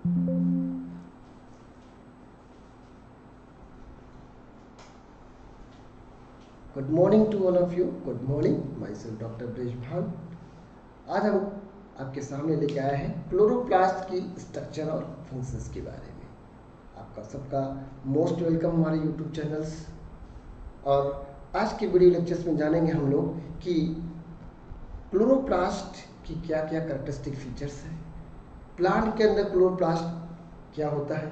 Good morning to all of you. Good morning, myself doctor Brij Bhan. आज हम आपके सामने लेके आए हैं क्लोरोप्लास्ट की स्ट्रक्चर और फंक्शंस के बारे में। आपका सबका मोस्ट वेलकम हमारे यूट्यूब चैनल्स। और आज के वीडियो लेक्चर्स में जानेंगे हम लोग कि क्लोरोप्लास्ट की क्या क्या कैरेक्टरिस्टिक फीचर्स हैं, प्लांट के अंदर क्लोरोप्लास्ट क्या होता है,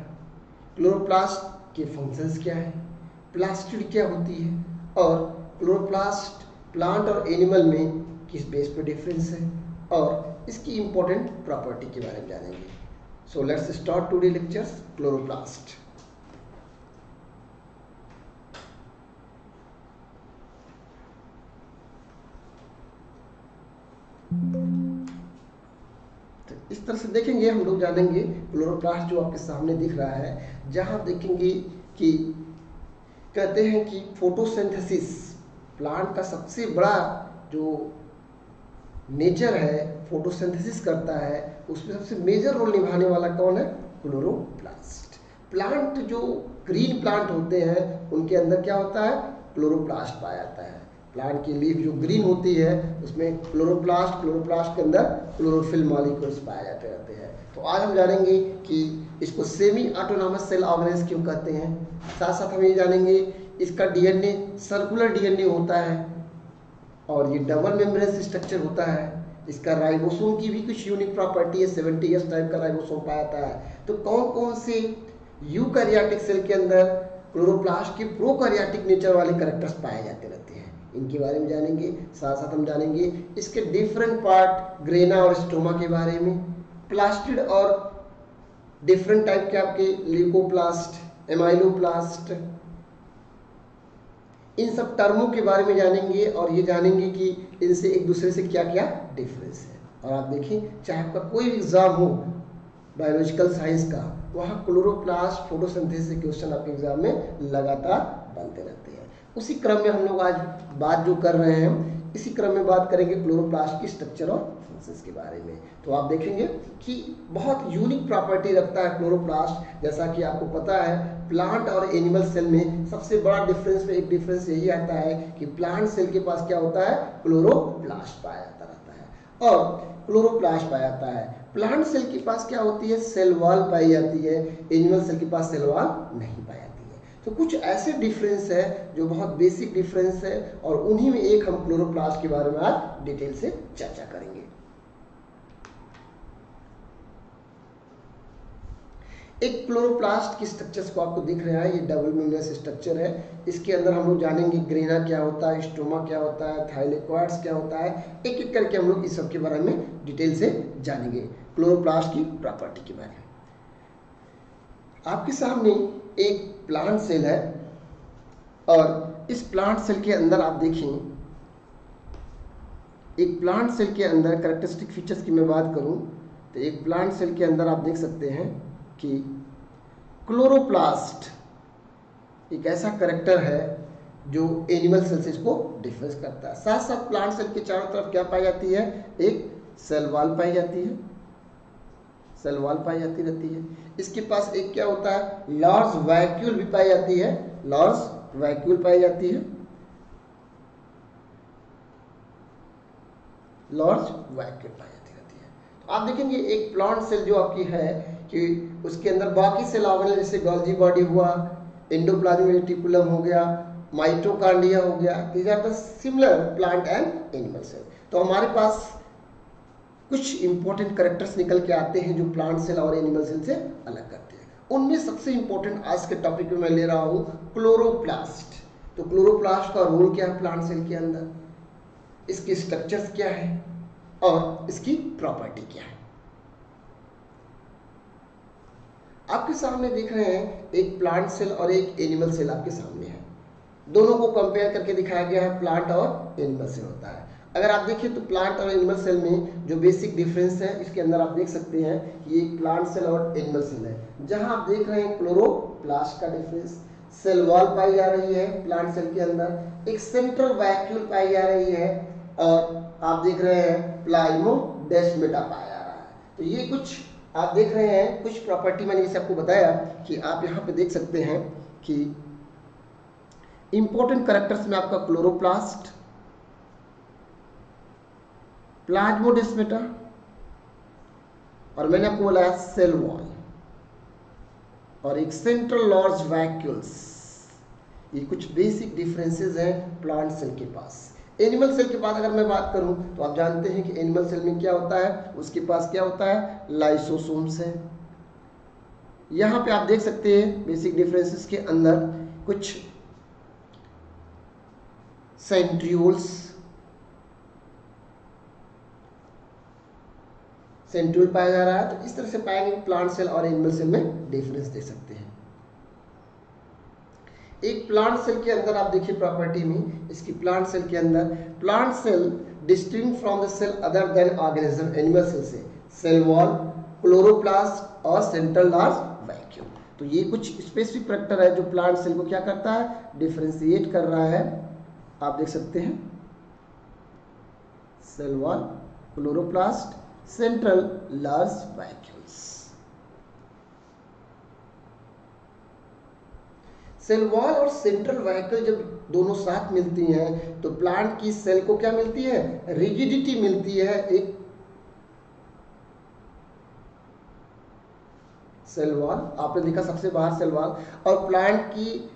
क्लोरोप्लास्ट के फंक्शंस क्या है, प्लास्टिड क्या होती है, और क्लोरोप्लास्ट प्लांट और एनिमल में किस बेस पे डिफरेंस है, और इसकी इंपॉर्टेंट प्रॉपर्टी के बारे में जानेंगे। So let's start today lectures chloroplast. तो इस तरह से देखेंगे हम लोग, जानेंगे क्लोरोप्लास्ट जो आपके सामने दिख रहा है, जहां देखेंगे कि कहते हैं कि फोटोसिंथेसिस प्लांट का सबसे बड़ा जो नेचर है, फोटोसिंथेसिस करता है, उसमें सबसे मेजर रोल निभाने वाला कौन है? क्लोरोप्लास्ट। प्लांट जो ग्रीन प्लांट होते हैं उनके अंदर क्या होता है? क्लोरोप्लास्ट पाया जाता है। प्लांट की लीफ जो ग्रीन होती है उसमें क्लोरोप्लास्ट के अंदर क्लोरोफिल मॉलिक्यूल्स पाए जाते रहते हैं। तो आज हम जानेंगे कि इसको सेमी ऑटोनॉमस सेल ऑर्गेनेल्स क्यों कहते हैं। साथ साथ हम ये जानेंगे इसका डीएनए सर्कुलर डीएनए होता है और ये डबल मेम्ब्रेन स्ट्रक्चर होता है। इसका राइबोसोम की भी कुछ यूनिक प्रॉपर्टी है, 70S टाइप का राइबोसोम पाया जाता है। तो कौन कौन से यूकैरियोटिक सेल के अंदर क्लोरोप्लास्ट के प्रोकैरियोटिक नेचर वाले कैरेक्टर्स पाए जाते रहते हैं, इनके बारे में जानेंगे। साथ साथ हम जानेंगे इसके डिफरेंट पार्ट, ग्रेना और स्टोमा के बारे में, प्लास्टिड और डिफरेंट टाइप के आपके ल्यूकोप्लास्ट, एमाइलोप्लास्ट, इन सब टर्मों के बारे में जानेंगे और ये जानेंगे कि इनसे एक दूसरे से क्या क्या डिफरेंस है। और आप देखिए, चाहे आपका कोई एग्जाम हो बायोलॉजिकल साइंस का, वहाँ क्लोरोप्लास्ट फोटोसिंथेसिस से क्वेश्चन आपके एग्जाम में लगातार बनते रहते हैं। उसी क्रम में हम लोग आज बात जो कर रहे हैं, इसी क्रम में बात करेंगे क्लोरोप्लास्ट की स्ट्रक्चर और फंक्शंस के बारे में। तो आप देखेंगे कि बहुत यूनिक प्रॉपर्टी रखता है क्लोरोप्लास्ट। जैसा कि आपको पता है, प्लांट और एनिमल सेल में सबसे बड़ा डिफरेंस में एक डिफरेंस यही आता है कि प्लांट सेल के पास क्या होता है? क्लोरोप्लास्ट पाया जाता रहता है और क्लोरोप्लास्ट पाया जाता है। प्लांट सेल के पास क्या होती है? सेल वॉल पाई जाती है। एनिमल सेल के पास सेल वॉल नहीं पाई जाती है। तो कुछ ऐसे डिफरेंस है जो बहुत बेसिक डिफरेंस है और उन्हीं में एक हम क्लोरोप्लास्ट के बारे में आज डिटेल से चर्चा करेंगे। एक क्लोरोप्लास्ट की स्ट्रक्चर्स को आपको दिख रहा है, ये डबल मेम्ब्रेन स्ट्रक्चर है। इसके अंदर हम लोग जानेंगे ग्रेना क्या होता है, स्टोमा क्या होता है, थाइलेकोइड्स क्या होता है, एक एक करके हम लोग इस सब के बारे में डिटेल से जानेंगे, क्लोरोप्लास्ट की प्रॉपर्टी के बारे में। आपके सामने एक प्लांट सेल है और इस प्लांट सेल के अंदर आप देखें, एक प्लांट सेल के अंदर कैरेक्टरिस्टिक फीचर्स की मैं बात करूं तो एक प्लांट सेल के अंदर आप देख सकते हैं कि क्लोरोप्लास्ट एक ऐसा कैरेक्टर है जो एनिमल सेल से इसको डिफरेंस करता है। साथ साथ प्लांट सेल के चारों तरफ क्या पाई जाती है? एक सेल वॉल पाई जाती है, सेल वॉल पाई जाती रहती है। इसके पास एक क्या होता है? लार्ज वैक्यूल भी पाई जाती है, लार्ज वैक्यूल पाई जाती है, लार्ज वैक्यूल पाई जाती रहती है। तो आप देखेंगे एक प्लांट सेल जो आपकी है कि उसके अंदर बाकी सेल ऑर्गेनेल जैसे गोल्जी बॉडी हुआ, एंडोप्लाज्मिक रेटिकुलम हो गया, माइटोकॉन्ड्रिया हो गया, these are the similar plant and animal cell. तो हमारे पास कुछ इंपॉर्टेंट कैरेक्टर्स निकल के आते हैं जो प्लांट सेल और एनिमल सेल से अलग करते हैं। उनमें सबसे इंपॉर्टेंट आज के टॉपिक में मैं ले रहा हूँ क्लोरोप्लास्ट। तो क्लोरोप्लास्ट का रोल क्या है प्लांट सेल के अंदर, इसकी स्ट्रक्चर्स क्या है और इसकी प्रॉपर्टी क्या है। आपके सामने देख रहे हैं एक प्लांट सेल और एक एनिमल सेल आपके सामने है। दोनों को कंपेयर करके दिखाया गया है, प्लांट और एनिमल सेल होता है। अगर आप देखें तो प्लांट और एनिमल सेल में जो बेसिक डिफरेंस है, इसके अंदर आप देख सकते हैं कि एक प्लांट सेल और एनिमल सेल है। जहां आप देख रहे हैं क्लोरोप्लास्ट का डिफरेंस, सेल वॉल पाई जा रही है प्लांट सेल के अंदर, एक सेंट्रल वैक्यूल पाई जा रही है और आप देख रहे हैं प्लाज्मोडेस्माटा पाया जा रहा है। तो ये कुछ आप देख रहे हैं कुछ प्रॉपर्टी मैंने जैसे आपको बताया कि आप यहाँ पे देख सकते हैं कि इंपॉर्टेंट कैरेक्टर्स में आपका क्लोरोप्लास्ट, प्लाज्मोडेस्माटा और मैंने आपको बोला सेल वॉल और एक सेंट्रल लार्ज वैक्यूल्स। ये कुछ बेसिक डिफरेंसेस हैं प्लांट सेल के पास। एनिमल सेल के बाद अगर मैं बात करूं तो आप जानते हैं कि एनिमल सेल में क्या होता है, उसके पास क्या होता है, लाइसोसोम्स है। यहां पे आप देख सकते हैं बेसिक डिफरेंसेस के अंदर कुछ सेंट्रियोल्स, सेंट्रियोल पाया जा रहा है। तो इस तरह से पाएंगे प्लांट सेल और एनिमल सेल में डिफरेंस दे सकते हैं। एक प्लांट सेल के अंदर आप देखिए प्रॉपर्टी में, इसकी प्लांट सेल के अंदर plant cell distinct from the cell other than organism animal cell से सेल वॉल, क्लोरोप्लास्ट और सेंट्रल लार्ज वैक्यूल। तो ये कुछ स्पेसिफिक फैक्टर है जो प्लांट सेल को क्या करता है, डिफरेंशिएट कर रहा है। आप देख सकते हैं cell wall, chloroplast, central large vacuoles. Cell wall और सेंट्रल वैक्यूल जब दोनों साथ मिलती हैं तो प्लांट की सेल को क्या मिलती है, रिजिडिटी मिलती है। एक सेल वॉल आपने देखा सबसे बाहर सेल वॉल, और प्लांट की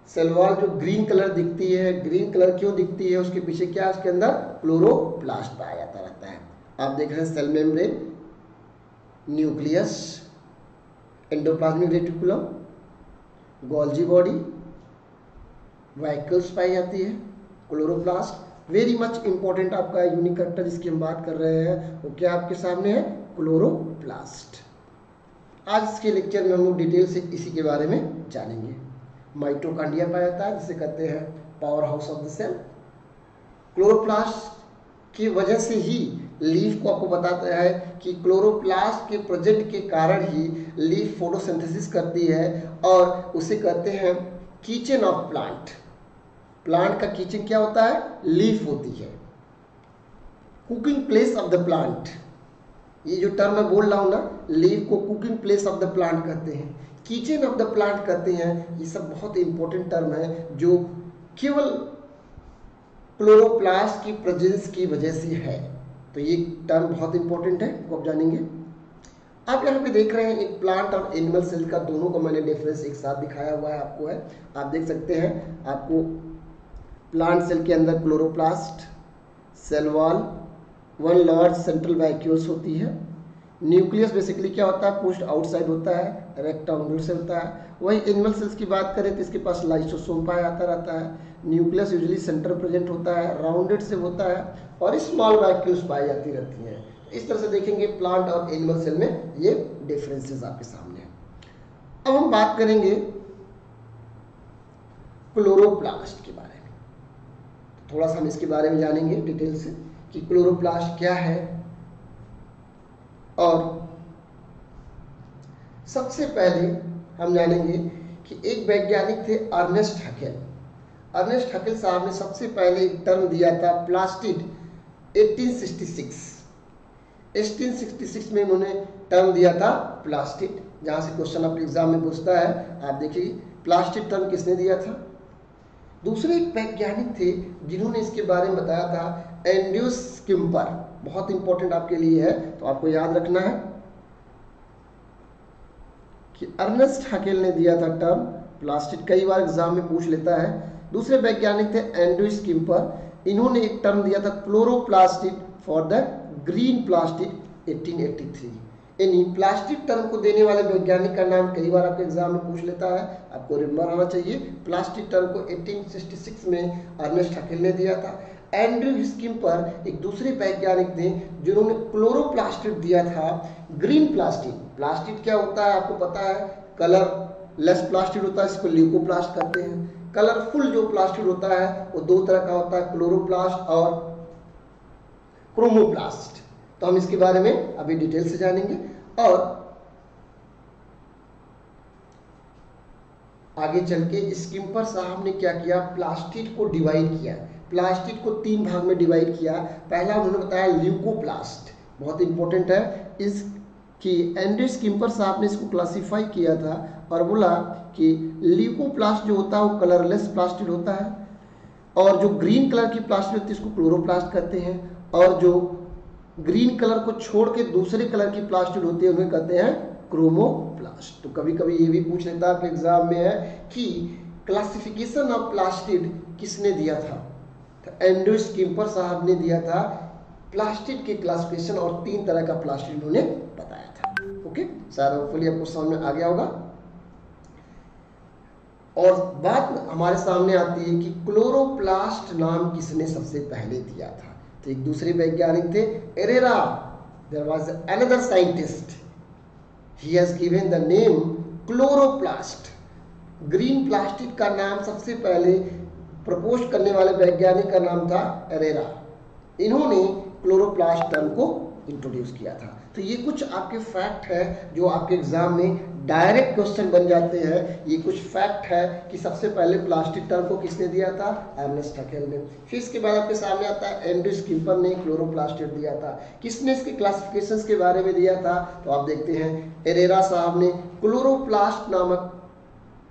सेल वॉल जो ग्रीन कलर दिखती है, ग्रीन कलर क्यों दिखती है, उसके पीछे क्या, उसके अंदर क्लोरोप्लास्ट पाया जाता रहता है। आप देख रहे हैं cell membrane, nucleus, endoplasmic reticulum, Golgi body, vacuoles पाई जाती है, क्लोरोप्लास्ट। वेरी मच इंपॉर्टेंट आपका यूनिक कैरेक्टर जिसकी हम बात कर रहे हैं वो क्या आपके सामने है, क्लोरोप्लास्ट। आज इसके लेक्चर में हम लोग डिटेल से इसी के बारे में जानेंगे। माइटोकॉन्ड्रिया पाया जाता है जिसे कहते हैं powerhouse of the cell. Chloroplast की वजह से ही लीफ को आपको बताता है कि क्लोरोप्लास्ट के प्रेजेंट के कारण ही लीफ फोटोसिंथेसिस करती है और उसे कहते हैं किचन ऑफ प्लांट। प्लांट का किचन क्या होता है, लीफ होती है, cooking place of the plant. ये जो टर्म मैं बोल रहा हूँ ना, लीफ को cooking place of the plant कहते हैं, किचन ऑफ द प्लांट कहते हैं। ये सब बहुत इंपॉर्टेंट टर्म है जो केवल क्लोरोप्लास्ट की प्रेजेंस की वजह से है। तो ये टर्म बहुत इंपॉर्टेंट है, वो आप जानेंगे। आप यहाँ पे देख रहे हैं एक प्लांट और एनिमल सेल का दोनों का मैंने डिफरेंस एक साथ दिखाया हुआ है आपको है। आप देख सकते हैं आपको प्लांट सेल के अंदर chloroplast, cell wall, one large central vacuoles होती है। न्यूक्लियस बेसिकली क्या होता है, पोस्ट आउटसाइड होता है, रेक्टेंगुलर से होता है। वही एनिमल सेल्स की बात करें तो इसके पास लाइसोसोम पाया जाता रहता है। न्यूक्लियस यूजुअली सेंटर प्रेजेंट होता है, राउंडेड से होता है और स्मॉल वैक्यूल्स पाई जाती रहती हैं। इस तरह से देखेंगे प्लांट और एनिमल सेल में ये डिफरेंसेस आपके सामने हैं। अब हम बात करेंगे क्लोरोप्लास्ट के बारे में। थोड़ा सा हम इसके बारे में जानेंगे डिटेल से कि क्लोरोप्लास्ट क्या है। और सबसे पहले हम जानेंगे कि एक वैज्ञानिक थे अर्नेस्ट हकेल। अर्नेस्ट हकेल साहब ने सबसे पहले एक टर्म दिया था प्लास्टिड 1866 में उन्होंने टर्म दिया था प्लास्टिड, जहां से क्वेश्चन आपके एग्जाम में पूछता है। आप देखिए प्लास्टिड टर्म किसने दिया था। दूसरे एक वैज्ञानिक थे जिन्होंने इसके बारे में बताया था एंड्रयूस स्किम्पर। बहुत इंपॉर्टेंट आपके लिए है तो आपको याद रखना है कि अर्नेस्ट हकेल ने दिया था टर्म प्लास्टिड, कई बार एग्जाम में पूछ लेता है। दूसरे वैज्ञानिक थे एंड्रयूस स्किम्पर, इन्होंने एक टर्म दिया था क्लोरोप्लास्टिड फॉर द ग्रीन प्लास्टिड 1883। यानी प्लास्टिक टर्म को देने वाले वैज्ञानिक का नाम कई बार आपके एग्जाम में पूछ लेता है, आपको रिमेंबर आना चाहिए। प्लास्टिक टर्म को 1866 में अर्नेस्ट हकेल ने दिया था। एंड्रयू स्किम्पर एक दूसरे वैज्ञानिक थे जिन्होंने क्लोरोप्लास्टिड दिया था ग्रीन प्लास्टिड। प्लास्टिड क्या होता है आपको पता है, कलर लेस प्लास्टिड होता है, इसको ल्यूकोप्लास्ट कहते हैं। कलरफुल जो प्लास्टिड होता है वो दो तरह का होता है, क्लोरोप्लास्ट और क्रोमोप्लास्ट। तो हम इसके बारे में अभी डिटेल से जानेंगे। और आगे चल के स्किम्पर साहब ने क्या किया, प्लास्टिड को डिवाइड किया। प्लास्टिड को 3 भाग में डिवाइड किया। पहला उन्होंने बताया ल्यूकोप्लास्ट, बहुत इंपॉर्टेंट है। इस कि एंड्रे स्किम्पर साहब ने इसको क्लासिफाई किया था और बोला कि ल्यूकोप्लास्ट जो होता है वो कलरलेस प्लास्टिड होता है, और जो ग्रीन कलर की प्लास्टिड होती है इसको क्लोरोप्लास्ट कहते हैं, और जो ग्रीन कलर को छोड़ के दूसरे कलर की प्लास्टिड होती है उन्हें कहते हैं क्रोमोप्लास्ट। तो कभी कभी ये भी पूछ लेता है आपके एग्जाम में है कि क्लासिफिकेशन ऑफ प्लास्टिड किसने दिया था, तो एंड्रे स्किम्पर साहब ने दिया था प्लास्टिड के क्लासिफिकेशन, और 3 तरह का प्लास्टिड उन्होंने बताया था। ओके, शायद होपफुली आपको समझ में आ गया होगा। और बात हमारे सामने आती है कि क्लोरोप्लास्ट नाम किसने सबसे पहले दिया था, तो एक दूसरे वैज्ञानिक थे एरेरा। There was another scientist, he has given the name chloroplast. Green plastic का नाम सबसे पहले प्रपोज करने वाले वैज्ञानिक का नाम था एरेरा। इन्होंने क्लोरोप्लास्ट टर्म को इंट्रोड्यूस किया था। तो ये कुछ आपके फैक्ट है जो आपके एग्जाम में डायरेक्ट क्वेश्चन बन जाते हैं। ये कुछ फैक्ट है कि सबसे पहले प्लास्टिक टर्म को किसने दिया था, अर्नेस्ट हैकेल ने। फिर इसके बाद आपके सामने आता है एंड्रे स्किम्पर ने क्लोरोप्लास्टिड दिया था। किसने इसके क्लासिफिकेशंस के बारे में दिया था, तो आप देखते हैं एरेरा साहब ने क्लोरोप्लास्ट नामक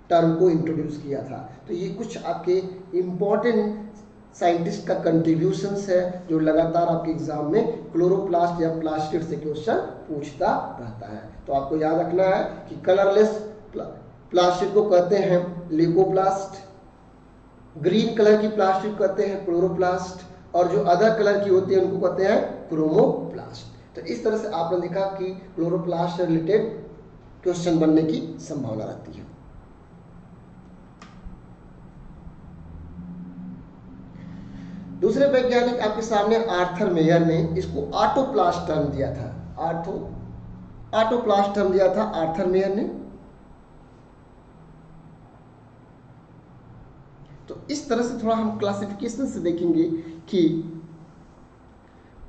टर्म को इंट्रोड्यूस किया था। तो ये कुछ आपके इम्पोर्टेंट साइंटिस्ट का कंट्रीब्यूशंस है जो लगातार आपके एग्जाम में क्लोरोप्लास्ट या प्लास्टिड से क्वेश्चन पूछता रहता है। तो आपको याद रखना है कि कलरलेस प्लास्टिड को कहते हैं ल्यूकोप्लास्ट, ग्रीन कलर की प्लास्टिड कहते हैं क्लोरोप्लास्ट, और जो अदर कलर की होती है उनको कहते हैं क्रोमोप्लास्ट। तो इस तरह से आपने देखा कि क्लोरोप्लास्ट से रिलेटेड क्वेश्चन बनने की संभावना रहती है। दूसरे वैज्ञानिक आपके सामने आर्थर मेयर ने इसको ऑटोप्लास्ट टर्म दिया था। ऑटोप्लास्ट टर्म दिया था आर्थर मेयर ने। तो इस तरह से थोड़ा हम क्लासिफिकेशन से देखेंगे कि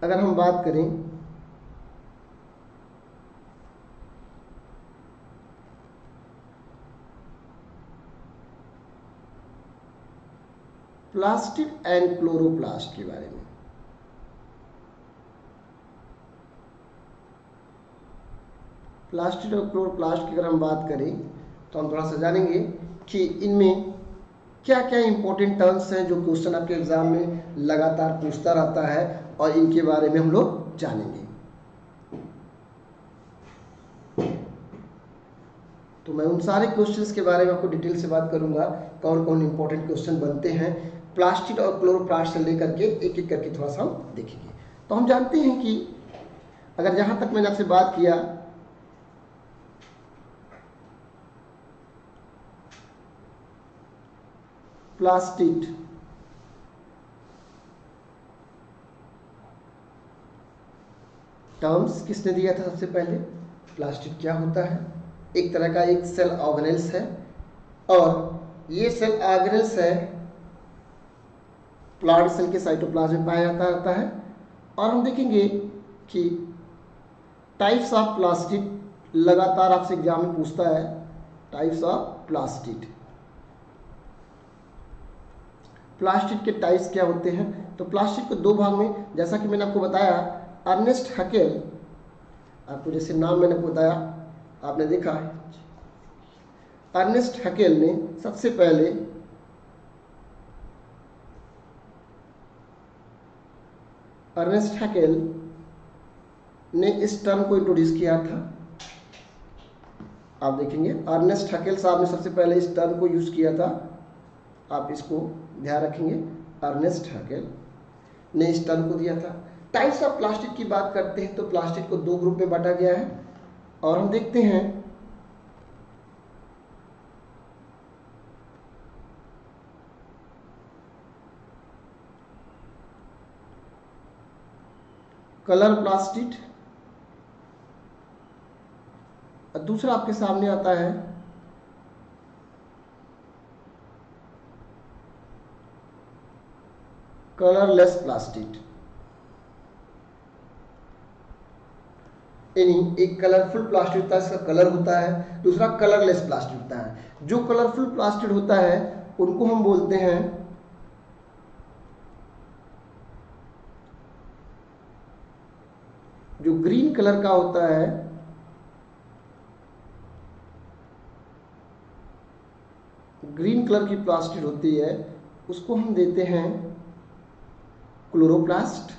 अगर हम बात करें प्लास्टिड एंड क्लोरोप्लास्ट के बारे में, प्लास्टिड और क्लोरोप्लास्ट की अगर हम बात करें तो हम थोड़ा सा जानेंगे कि इनमें क्या क्या इंपॉर्टेंट टर्म्स हैं जो क्वेश्चन आपके एग्जाम में लगातार पूछता रहता है, और इनके बारे में हम लोग जानेंगे। तो मैं उन सारे क्वेश्चंस के बारे में आपको डिटेल से बात करूंगा, कौन कौन इंपॉर्टेंट क्वेश्चन बनते हैं प्लास्टिड और क्लोरोप्लास्ट से लेकर के एक एक करके थोड़ा सा हम देखेंगे। तो हम जानते हैं कि अगर जहां तक मैंने आपसे बात किया प्लास्टिड टर्म्स किसने दिया था सबसे पहले, प्लास्टिड क्या होता है, एक तरह का एक सेल ऑर्गेनेल्स है, और ये सेल ऑर्गेनेल्स है प्लांट सेल के साइटोप्लाज्म में पाया जाता रहता है। और हम देखेंगे कि टाइप्स ऑफ प्लास्टिड लगातार आपसे एग्जाम में पूछता है, टाइप्स ऑफ प्लास्टिड, प्लास्टिड के टाइप्स क्या होते हैं। तो प्लास्टिड को 2 भाग में, जैसा कि मैंने आपको बताया, अर्नेस्ट हैकेल, आपको जैसे नाम मैंने आपको बताया आपने देखा है, अर्नेस्ट हैकेल ने सबसे पहले अर्नेस्ट हैकेल ने इस टर्म को इंट्रोड्यूस किया था। आप देखेंगे अर्नेस्ट हैकेल साहब ने सबसे पहले इस टर्म को यूज किया था, आप इसको ध्यान रखेंगे, अर्नेस्ट हैकेल ने इस टर्म को दिया था। टाइप्स ऑफ प्लास्टिड की बात करते हैं तो प्लास्टिड को 2 ग्रुप में बांटा गया है, और हम देखते हैं कलर प्लास्टिड, और दूसरा आपके सामने आता है कलरलेस प्लास्टिड। यानी एक कलरफुल प्लास्टिड होता है, इसका कलर होता है, दूसरा कलरलेस प्लास्टिड होता है। जो कलरफुल प्लास्टिड होता है उनको हम बोलते हैं जो ग्रीन कलर का होता है ग्रीन कलर की प्लास्टिड होती है उसको हम देते हैं क्लोरोप्लास्ट।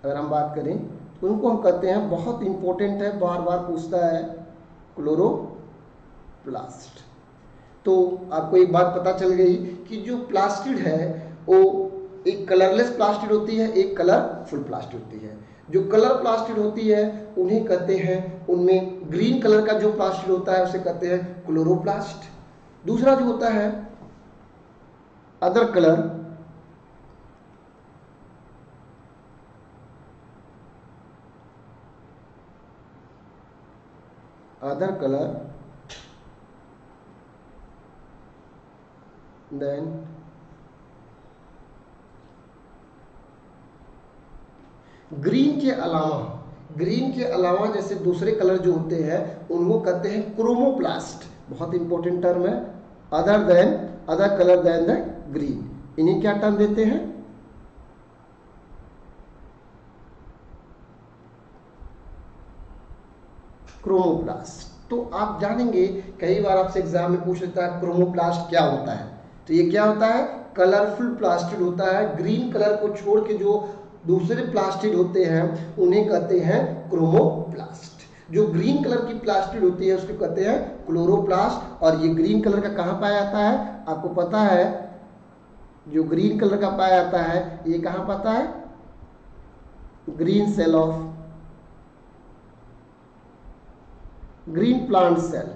अगर हम बात करें तो उनको हम कहते हैं, बहुत इंपॉर्टेंट है, बार बार पूछता है, क्लोरोप्लास्ट। तो आपको एक बात पता चल गई कि जो प्लास्टिड है वो एक कलरलेस प्लास्टिड होती है, एक कलरफुल प्लास्टिड होती है। जो कलर प्लास्टिड होती है उन्हें कहते हैं, उनमें ग्रीन कलर का जो प्लास्टिड होता है उसे कहते हैं क्लोरोप्लास्ट। दूसरा जो होता है other colour, other colour than green के अलावा जैसे दूसरे कलर जो होते हैं उनको कहते हैं क्रोमोप्लास्ट। बहुत इंपॉर्टेंट टर्म है, other colour than the green. इन्हें क्या टर्म देते हैं? क्रोमोप्लास्ट। तो आप जानेंगे, कई बार आपसे एग्जाम में पूछ लेता है क्रोमोप्लास्ट क्या होता है। तो ये क्या होता है? कलरफुल प्लास्टिड होता है। ग्रीन कलर को छोड़ के जो दूसरे प्लास्टिड होते हैं उन्हें कहते हैं क्रोमोप्लास्ट। जो ग्रीन कलर की प्लास्टिड होती है उसको कहते हैं क्लोरोप्लास्ट। और ये ग्रीन कलर का कहाँ पाया जाता है? आपको पता है, जो ग्रीन कलर का पाया जाता है ये कहाँ पाता है? Green cell of green plant cell.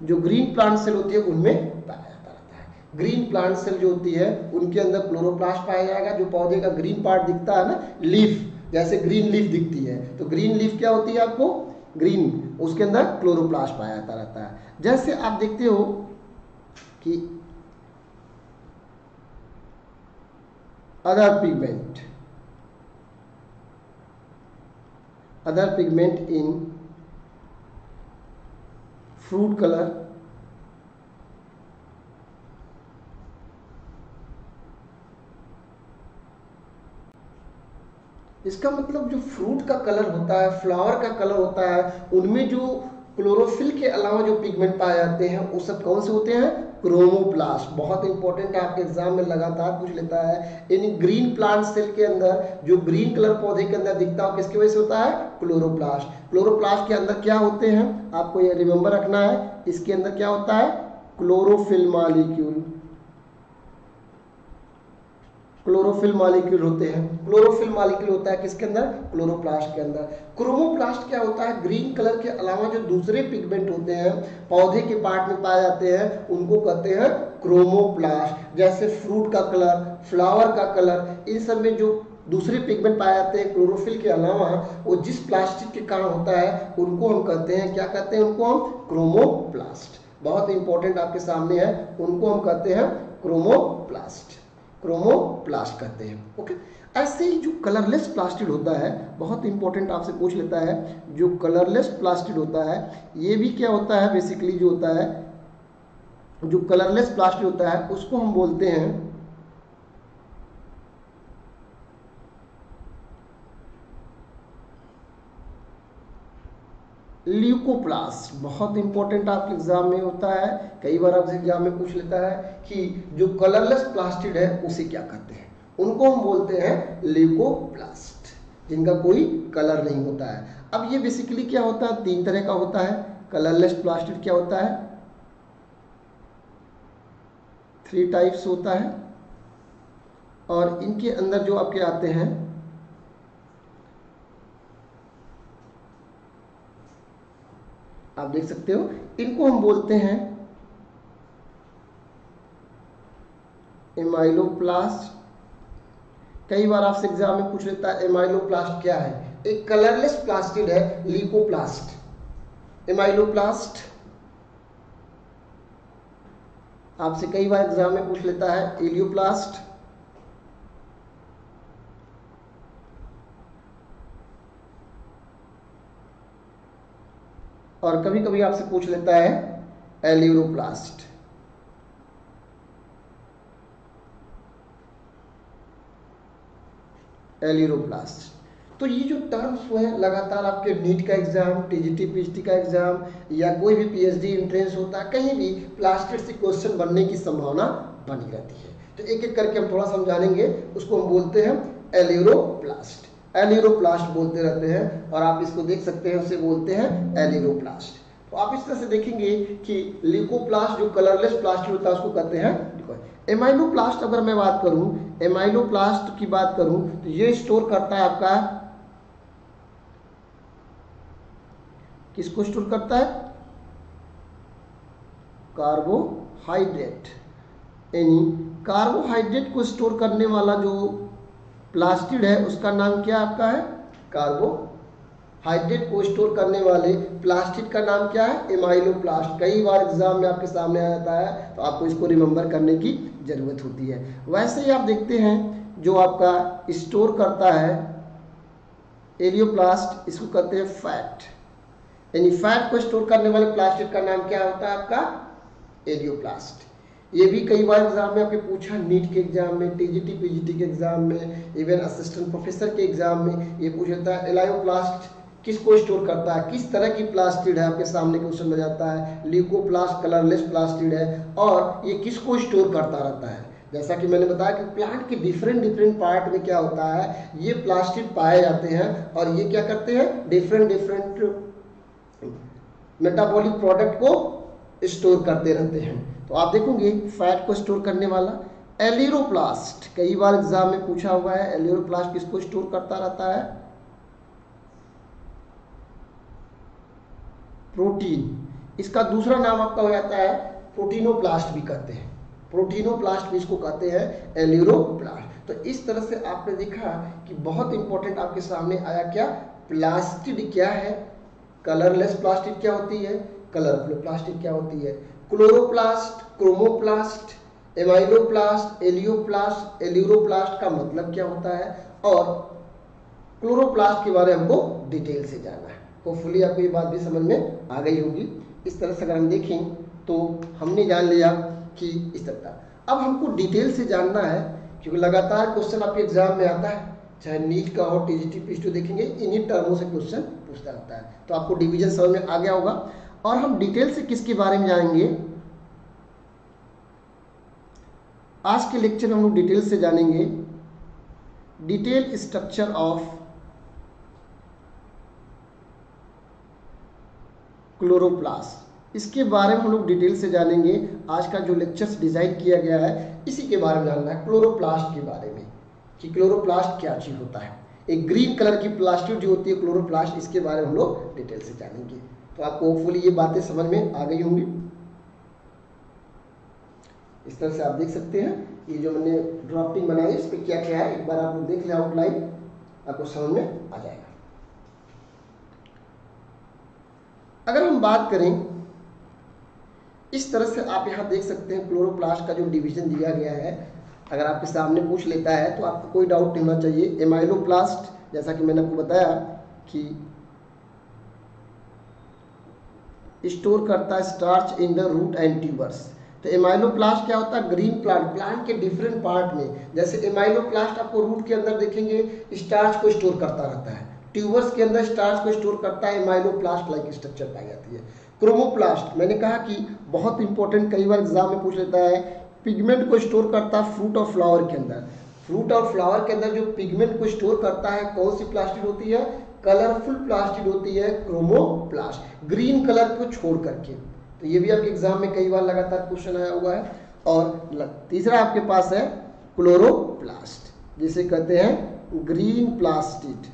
जो ग्रीन प्लांट सेल होती है उनमें पाया जाता रहता है। ग्रीन प्लांट सेल जो होती है उनके अंदर क्लोरोप्लास्ट पाया जाएगा। जो पौधे का ग्रीन पार्ट दिखता है ना, लीफ, जैसे ग्रीन लीफ दिखती है, तो ग्रीन लीफ क्या होती है आपको? ग्रीन, उसके अंदर क्लोरोप्लास्ट पाया जाता रहता है। जैसे आप देखते हो कि other pigment in fruit colour, इसका मतलब जो फ्रूट का कलर होता है, फ्लावर का कलर होता है, उनमें जो क्लोरोफिल के अलावा जो पिगमेंट पाए जाते हैं वो सब कौन से होते हैं? क्रोमोप्लास्ट। बहुत इंपॉर्टेंट है, आपके एग्जाम में लगातार पूछ लेता है। इन ग्रीन प्लांट सेल के अंदर जो ग्रीन कलर पौधे के अंदर दिखता है किसकी वजह से होता है? क्लोरोप्लास्ट। क्लोरोप्लास्ट के अंदर क्या होते हैं आपको ये रिमेंबर रखना है, इसके अंदर क्या होता है? Chlorophyll molecule. क्लोरोफिल मॉलिक्यूल होते हैं। क्लोरोफिल मॉलिक्यूल होता है किसके अंदर? क्लोरोप्लास्ट के अंदर। क्रोमोप्लास्ट क्या होता है? ग्रीन कलर के अलावा जो दूसरे पिगमेंट होते हैं पौधे के पार्ट में पाए जाते हैं उनको कहते हैं क्रोमोप्लास्ट। जैसे फ्रूट का कलर, फ्लावर का कलर, इन सब में जो दूसरे पिगमेंट पाए जाते हैं क्लोरोफिल के अलावा, वो जिस प्लास्टिक के कारण होता है उनको हम कहते हैं, क्या कहते हैं? उनको हम क्रोमोप्लास्ट। बहुत इंपॉर्टेंट आपके सामने है, उनको हम कहते हैं क्रोमोप्लास्ट कहते हैं। ओके। ऐसे ही जो कलरलेस प्लास्टिड होता है, बहुत इंपॉर्टेंट आपसे पूछ लेता है, जो कलरलेस प्लास्टिड होता है ये भी क्या होता है? बेसिकली जो होता है, जो कलरलेस प्लास्टिड होता है उसको हम बोलते हैं ल्यूकोप्लास्ट। बहुत इंपॉर्टेंट आपके एग्जाम में होता है, कई बार आपसे एग्जाम में पूछ लेता है कि जो कलरलेस प्लास्टिड है उसे क्या कहते हैं? उनको हम बोलते हैं ल्यूकोप्लास्ट, जिनका कोई कलर नहीं होता है। अब ये बेसिकली क्या होता है? 3 तरह का होता है। कलरलेस प्लास्टिड क्या होता है? 3 टाइप्स होता है। और इनके अंदर जो आपके आते हैं, आप देख सकते हो, इनको हम बोलते हैं एमाइलोप्लास्ट। कई बार आपसे एग्जाम में पूछ लेता है एमाइलोप्लास्ट क्या है? एक कलरलेस प्लास्टिड है ल्यूकोप्लास्ट। एमाइलोप्लास्ट आपसे कई बार एग्जाम में पूछ लेता है एलियोप्लास्ट। और कभी कभी आपसे पूछ लेता है एलियोप्लास्ट। तो ये जो टर्म्स हुए हैं लगातार आपके नीट का एग्जाम, टीजीटी पीएचडी का एग्जाम या कोई भी पीएचडी एंट्रेंस होता है, कहीं भी प्लास्टिड से क्वेश्चन बनने की संभावना बनी रहती है। तो एक एक करके हम थोड़ा समझानेंगे। उसको हम बोलते हैं एल्यूरोप्लास्ट। एल्यूरोप्लास्ट बोलते रहते हैं और आप इसको देख सकते हैं, उसे बोलते हैं एल्यूरोप्लास्ट। तो आप इस तरह से देखेंगे कि ल्यूकोप्लास्ट जो कलरलेस प्लास्टिड होता है उसको कहते हैं। एमाइलोप्लास्ट अगर मैं बात करूं, एमाइलोप्लास्ट की बात करूं तो ये स्टोर करता है आपका, किसको स्टोर करता है? कार्बोहाइड्रेट। यानी कार्बोहाइड्रेट को स्टोर करने वाला जो प्लास्टिड है उसका नाम क्या आपका है? कार्बोहाइड्रेट को स्टोर करने वाले प्लास्टिड का नाम क्या है? एमाइलोप्लास्ट। कई बार एग्जाम में आपके सामने आ जाता है, तो आपको इसको रिमेंबर करने की जरूरत होती है। वैसे ही आप देखते हैं जो आपका स्टोर करता है एलियोप्लास्ट, इसको कहते हैं फैट। यानी फैट को स्टोर करने वाले प्लास्टिड का नाम क्या होता है आपका? एलियोप्लास्ट। ये भी कई बार एग्जाम में आपके पूछा, नीट के एग्जाम में, टीजीटी पीजीटी के एग्जाम में, इवन असिस्टेंट प्रोफेसर के एग्जाम में ये पूछ जाता है एलायोप्लास्ट किसको स्टोर करता है, किस तरह की प्लास्टिड है, आपके सामने क्वेश्चन में जाता है। ल्यूकोप्लास्ट कलरलेस प्लास्टिड है और ये किसको स्टोर करता रहता है। जैसा कि मैंने बताया कि प्लांट के डिफरेंट पार्ट में क्या होता है, ये प्लास्टिड पाए जाते हैं और ये क्या करते हैं? डिफरेंट मेटाबॉलिक प्रोडक्ट को स्टोर करते रहते हैं। तो आप देखोगे फैट को स्टोर करने वाला एलियोप्लास्ट, कई बार एग्जाम में पूछा हुआ है। एलियोप्लास्ट किसको स्टोर करता रहता है? प्रोटीन। इसका दूसरा नाम आपका हो जाता है प्रोटीनोप्लास्ट भी कहते हैं। प्रोटीनोप्लास्ट भी इसको कहते हैं, एलियोप्लास्ट। तो इस तरह से आपने देखा कि बहुत इंपॉर्टेंट आपके सामने आया क्या? प्लास्टिड क्या है, कलरलेस प्लास्टिड क्या होती है, कलरफुल प्लास्टिड क्या होती है, chloroplast, chromoplast, amyloplast, elaioplast, aleuroplast का मतलब क्या होता है और क्लोरोप्लास्ट के बारे में हमको डिटेल से जानना है। होपफुली आपको ये बात भी समझ में आ गई होगी। इस तरह से अगर हम देखें तो हमने जान लिया कि इस तरह का। अब हमको डिटेल से जानना है क्योंकि लगातार क्वेश्चन आपके एग्जाम में आता है, चाहे नीट का हो, टीजीटी पीएचडी देखेंगे, इन्हीं टर्मों से क्वेश्चन पूछता रहता है। तो आपको डिवीजन समझ में आ गया होगा। और हम डिटेल से किसके बारे में जानेंगे? आज के लेक्चर में हम लोग डिटेल से जानेंगे डिटेल स्ट्रक्चर ऑफ क्लोरोप्लास्ट। इसके बारे में हम लोग डिटेल से जानेंगे। आज का जो लेक्चर्स डिजाइन किया गया है इसी के बारे में जानना है, क्लोरोप्लास्ट के बारे में कि क्लोरोप्लास्ट क्या चीज होता है। एक ग्रीन कलर की प्लास्टिड जो होती है क्लोरोप्लास्ट, इसके बारे में हम लोग डिटेल से जानेंगे। तो आपको होपफुली ये बातें समझ में आ गई होंगी। इस तरह से आप देख सकते हैं ये जो मैंने ड्राफ्टिंग बनाई है इस पर क्या क्या है, एक बार आप लोग देख लें, आउटलाइन आपको समझ में आ जाएगा। अगर हम बात करें इस तरह से आप यहाँ देख सकते हैं क्लोरोप्लास्ट का जो डिवीजन दिया गया है, अगर आपके सामने पूछ लेता है तो आपको कोई डाउट नहीं होना चाहिए। एमाइलोप्लास्ट जैसा कि मैंने आपको बताया कि स्टोर करता है starch in the root and tubers. तो एमाइलोप्लास्ट क्या होता है? ग्रीन प्लांट के डिफरेंट पार्ट में, जैसे एमाइलोप्लास्ट आपको रूट के अंदर देखेंगे स्टार्च को स्टोर करता रहता है, ट्यूबर्स के अंदर स्टार्च को स्टोर करता है, एमाइलोप्लास्ट लाइक स्ट्रक्चर पाई जाती है। क्रोमोप्लास्ट मैंने कहा कि बहुत इंपॉर्टेंट, कई बार एग्जाम में पूछ लेता है, पिगमेंट को स्टोर करता है फ्रूट और फ्लावर के अंदर। फ्रूट और फ्लावर के अंदर जो पिगमेंट को स्टोर करता है कौन सी प्लास्टिड होती है? कलरफुल प्लास्टिड होती है, क्रोमोप्लास्ट, ग्रीन कलर को छोड़ करके। तो ये भी आपके एग्जाम में कई बार लगातार क्वेश्चन आया हुआ है। और तीसरा आपके पास है क्लोरोप्लास्ट, जिसे कहते हैं ग्रीन प्लास्टिड,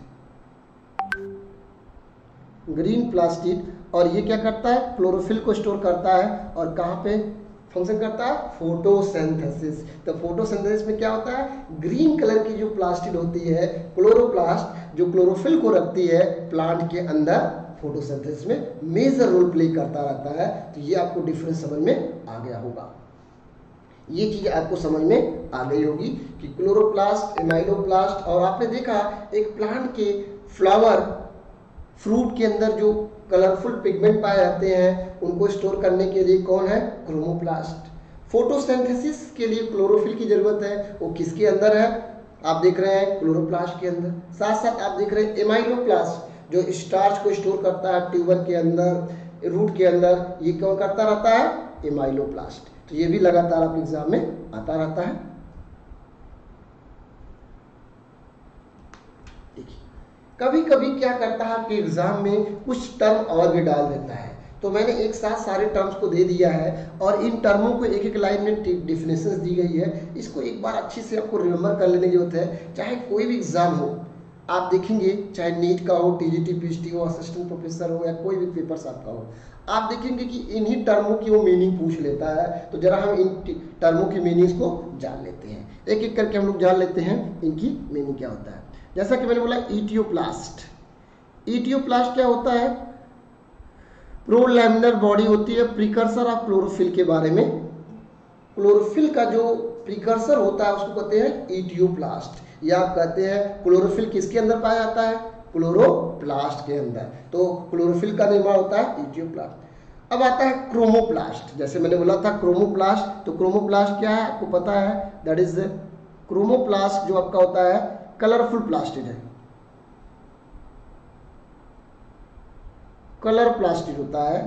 ग्रीन प्लास्टिड। और ये क्या करता है? क्लोरोफिल को स्टोर करता है और कहाँ पे फंक्शन करता है? फोटोसिंथेसिस। तो फोटोसिंथेसिस में क्या होता है? ग्रीन कलर की जो प्लास्टिड होती है क्लोरोप्लास्ट, जो क्लोरोफिल को रखती है प्लांट के अंदर, फोटोसिंथेसिस में मेजर रोल प्ले करता रहता है। तो ये आपको डिफरेंस समझ में आ गया होगा, ये चीज आपको समझ में आ गई होगी कि क्लोरोप्लास्ट, एमाइलोप्लास्ट। और आपने देखा एक प्लांट के फ्लावर, फ्रूट के अंदर जो कलरफुल पिगमेंट पाए जाते हैं उनको स्टोर करने के लिए कौन है? क्रोमोप्लास्ट। फोटोसिंथेसिस के लिए क्लोरोफिल की जरूरत है, वो किसके अंदर है? आप देख रहे हैं क्लोरोप्लास्ट के अंदर। साथ साथ आप देख रहे हैं एमाइलोप्लास्ट जो स्टार्च को स्टोर करता है ट्यूबर के अंदर, रूट के अंदर, ये कौन करता रहता है? एमाइलोप्लास्ट। तो ये भी लगातार आपके एग्जाम में आता रहता है। देखिए कभी कभी क्या करता है कि एग्जाम में कुछ टर्म और भी डाल देता है, तो मैंने एक साथ सारे टर्म्स को दे दिया है और इन टर्मों को एक एक लाइन में डिफिनेशंस दी गई है। इसको एक बार अच्छे से आपको रिमेम्बर कर लेने की जरूरत है। चाहे कोई भी एग्जाम हो, आप देखेंगे चाहे नीट का हो, टीजीटी पीएचडी हो, असिस्टेंट प्रोफेसर हो या कोई भी पेपर्स आपका हो, आप देखेंगे कि इन्हीं टर्मों की वो मीनिंग पूछ लेता है। तो जरा हम इन टर्मों की मीनिंग्स को जान लेते हैं, एक एक करके हम लोग जान लेते हैं इनकी मीनिंग क्या होता है। जैसा कि मैंने बोला इटियोप्लास्ट, इटियोप्लास्ट क्या होता है? प्रोलैमिनर बॉडी होती है, प्रिकर्सर ऑफ क्लोरोफिल के बारे में। क्लोरोफिल का जो प्रिकर्सर होता है उसको कहते हैं इटियोप्लास्ट, या आप कहते हैं क्लोरोफिल किसके अंदर पाया जाता है? क्लोरोप्लास्ट के अंदर। तो क्लोरोफिल का निर्माण होता है इटियोप्लास्ट। अब आता है क्रोमोप्लास्ट। जैसे मैंने बोला था क्रोमोप्लास्ट, तो क्रोमोप्लास्ट क्या है आपको पता है? दैट इज क्रोमोप्लास्ट जो आपका होता है कलरफुल प्लास्टिड है, कलर प्लास्टिड होता है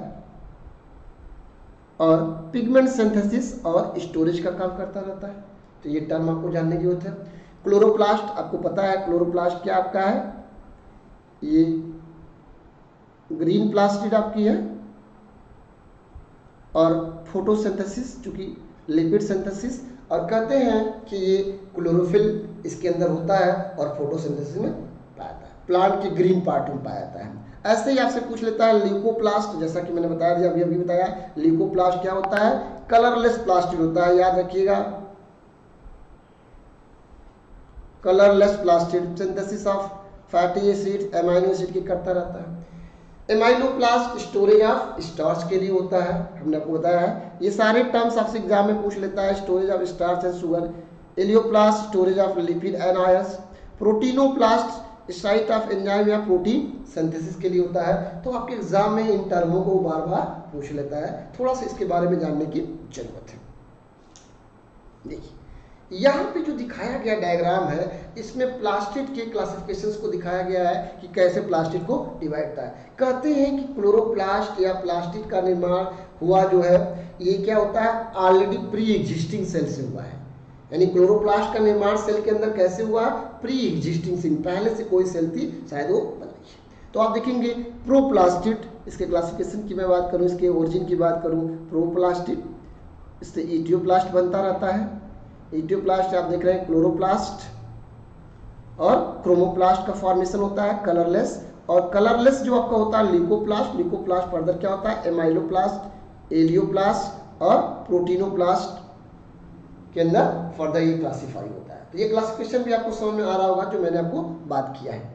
और पिगमेंट सिंथेसिस और स्टोरेज का काम करता रहता है। तो ये टर्म आपको जानने की जरूरत है। क्लोरोप्लास्ट आपको पता है, क्लोरोप्लास्ट क्या आपका है? ये ग्रीन प्लास्टिड आपकी है और फोटोसिंथेसिस चूंकि लिपिड सिंथेसिस, और कहते हैं कि ये क्लोरोफिल इसके अंदर होता है और फोटोसिंथेसिस में पाया जाता है, प्लांट के ग्रीन पार्ट में पाया जाता है। ऐसे ही आपसे पूछ लेता है ल्यूकोप्लास्ट, जैसा कि मैंने बताया दिया, अभी बताया ल्यूकोप्लास्ट क्या होता है? कलरलेस प्लास्टिड होता है, याद रखिएगा, colourless plastid, synthesis of fatty acid, amino acid की करता रहता है। एमाइलोप्लास्ट स्टोरेज ऑफ स्टार्च के लिए होता है, हमने आपको बताया है। ये सारे टर्म्स आपसे एग्जाम में पूछ लेता है, storage of starch and sugar. Elaioplast storage of lipid and ions. प्रोटीनोप्लास्ट site of enzyme या प्रोटीन सिंथेसिस के लिए होता है। तो आपके एग्जाम में इन टर्मों को बार बार पूछ लेता है, थोड़ा सा इसके बारे में जानने की जरूरत है। देखिए यहाँ पे जो दिखाया गया डायग्राम है, इसमें प्लास्टिड के क्लासिफिकेशंस को दिखाया गया है कि कैसे प्लास्टिड को डिवाइड होता है। कहते हैं कि क्लोरोप्लास्ट या प्लास्टिड का निर्माण हुआ जो है, ये क्या होता है? ऑलरेडी प्री एग्जिस्टिंग सेल से हुआ है। यानी क्लोरोप्लास्ट का निर्माण सेल के अंदर कैसे हुआ? प्री एग्जिस्टिंग सेल, पहले से कोई सेल थी, शायद वो बन गई है। तो आप देखेंगे प्रोप्लास्टिड, इसके क्लासिफिकेशन की मैं बात करूं, इसके ओरिजिन की बात करूं, प्रोप्लास्टिड, इससे इटियोप्लास्ट बनता रहता है। इटियोप्लास्ट आप देख रहे हैं क्लोरोप्लास्ट और क्रोमोप्लास्ट का फॉर्मेशन होता है कलरलेस, और कलरलेस जो आपका होता है ल्यूकोप्लास्ट। ल्यूकोप्लास्ट फर्दर क्या होता है? एमाइलोप्लास्ट, एलियोप्लास्ट और प्रोटीनोप्लास्ट के अंदर फर्दर ये क्लासीफाई होता है। तो ये क्लासिफिकेशन भी आपको समझ में आ रहा होगा जो मैंने आपको बात किया है।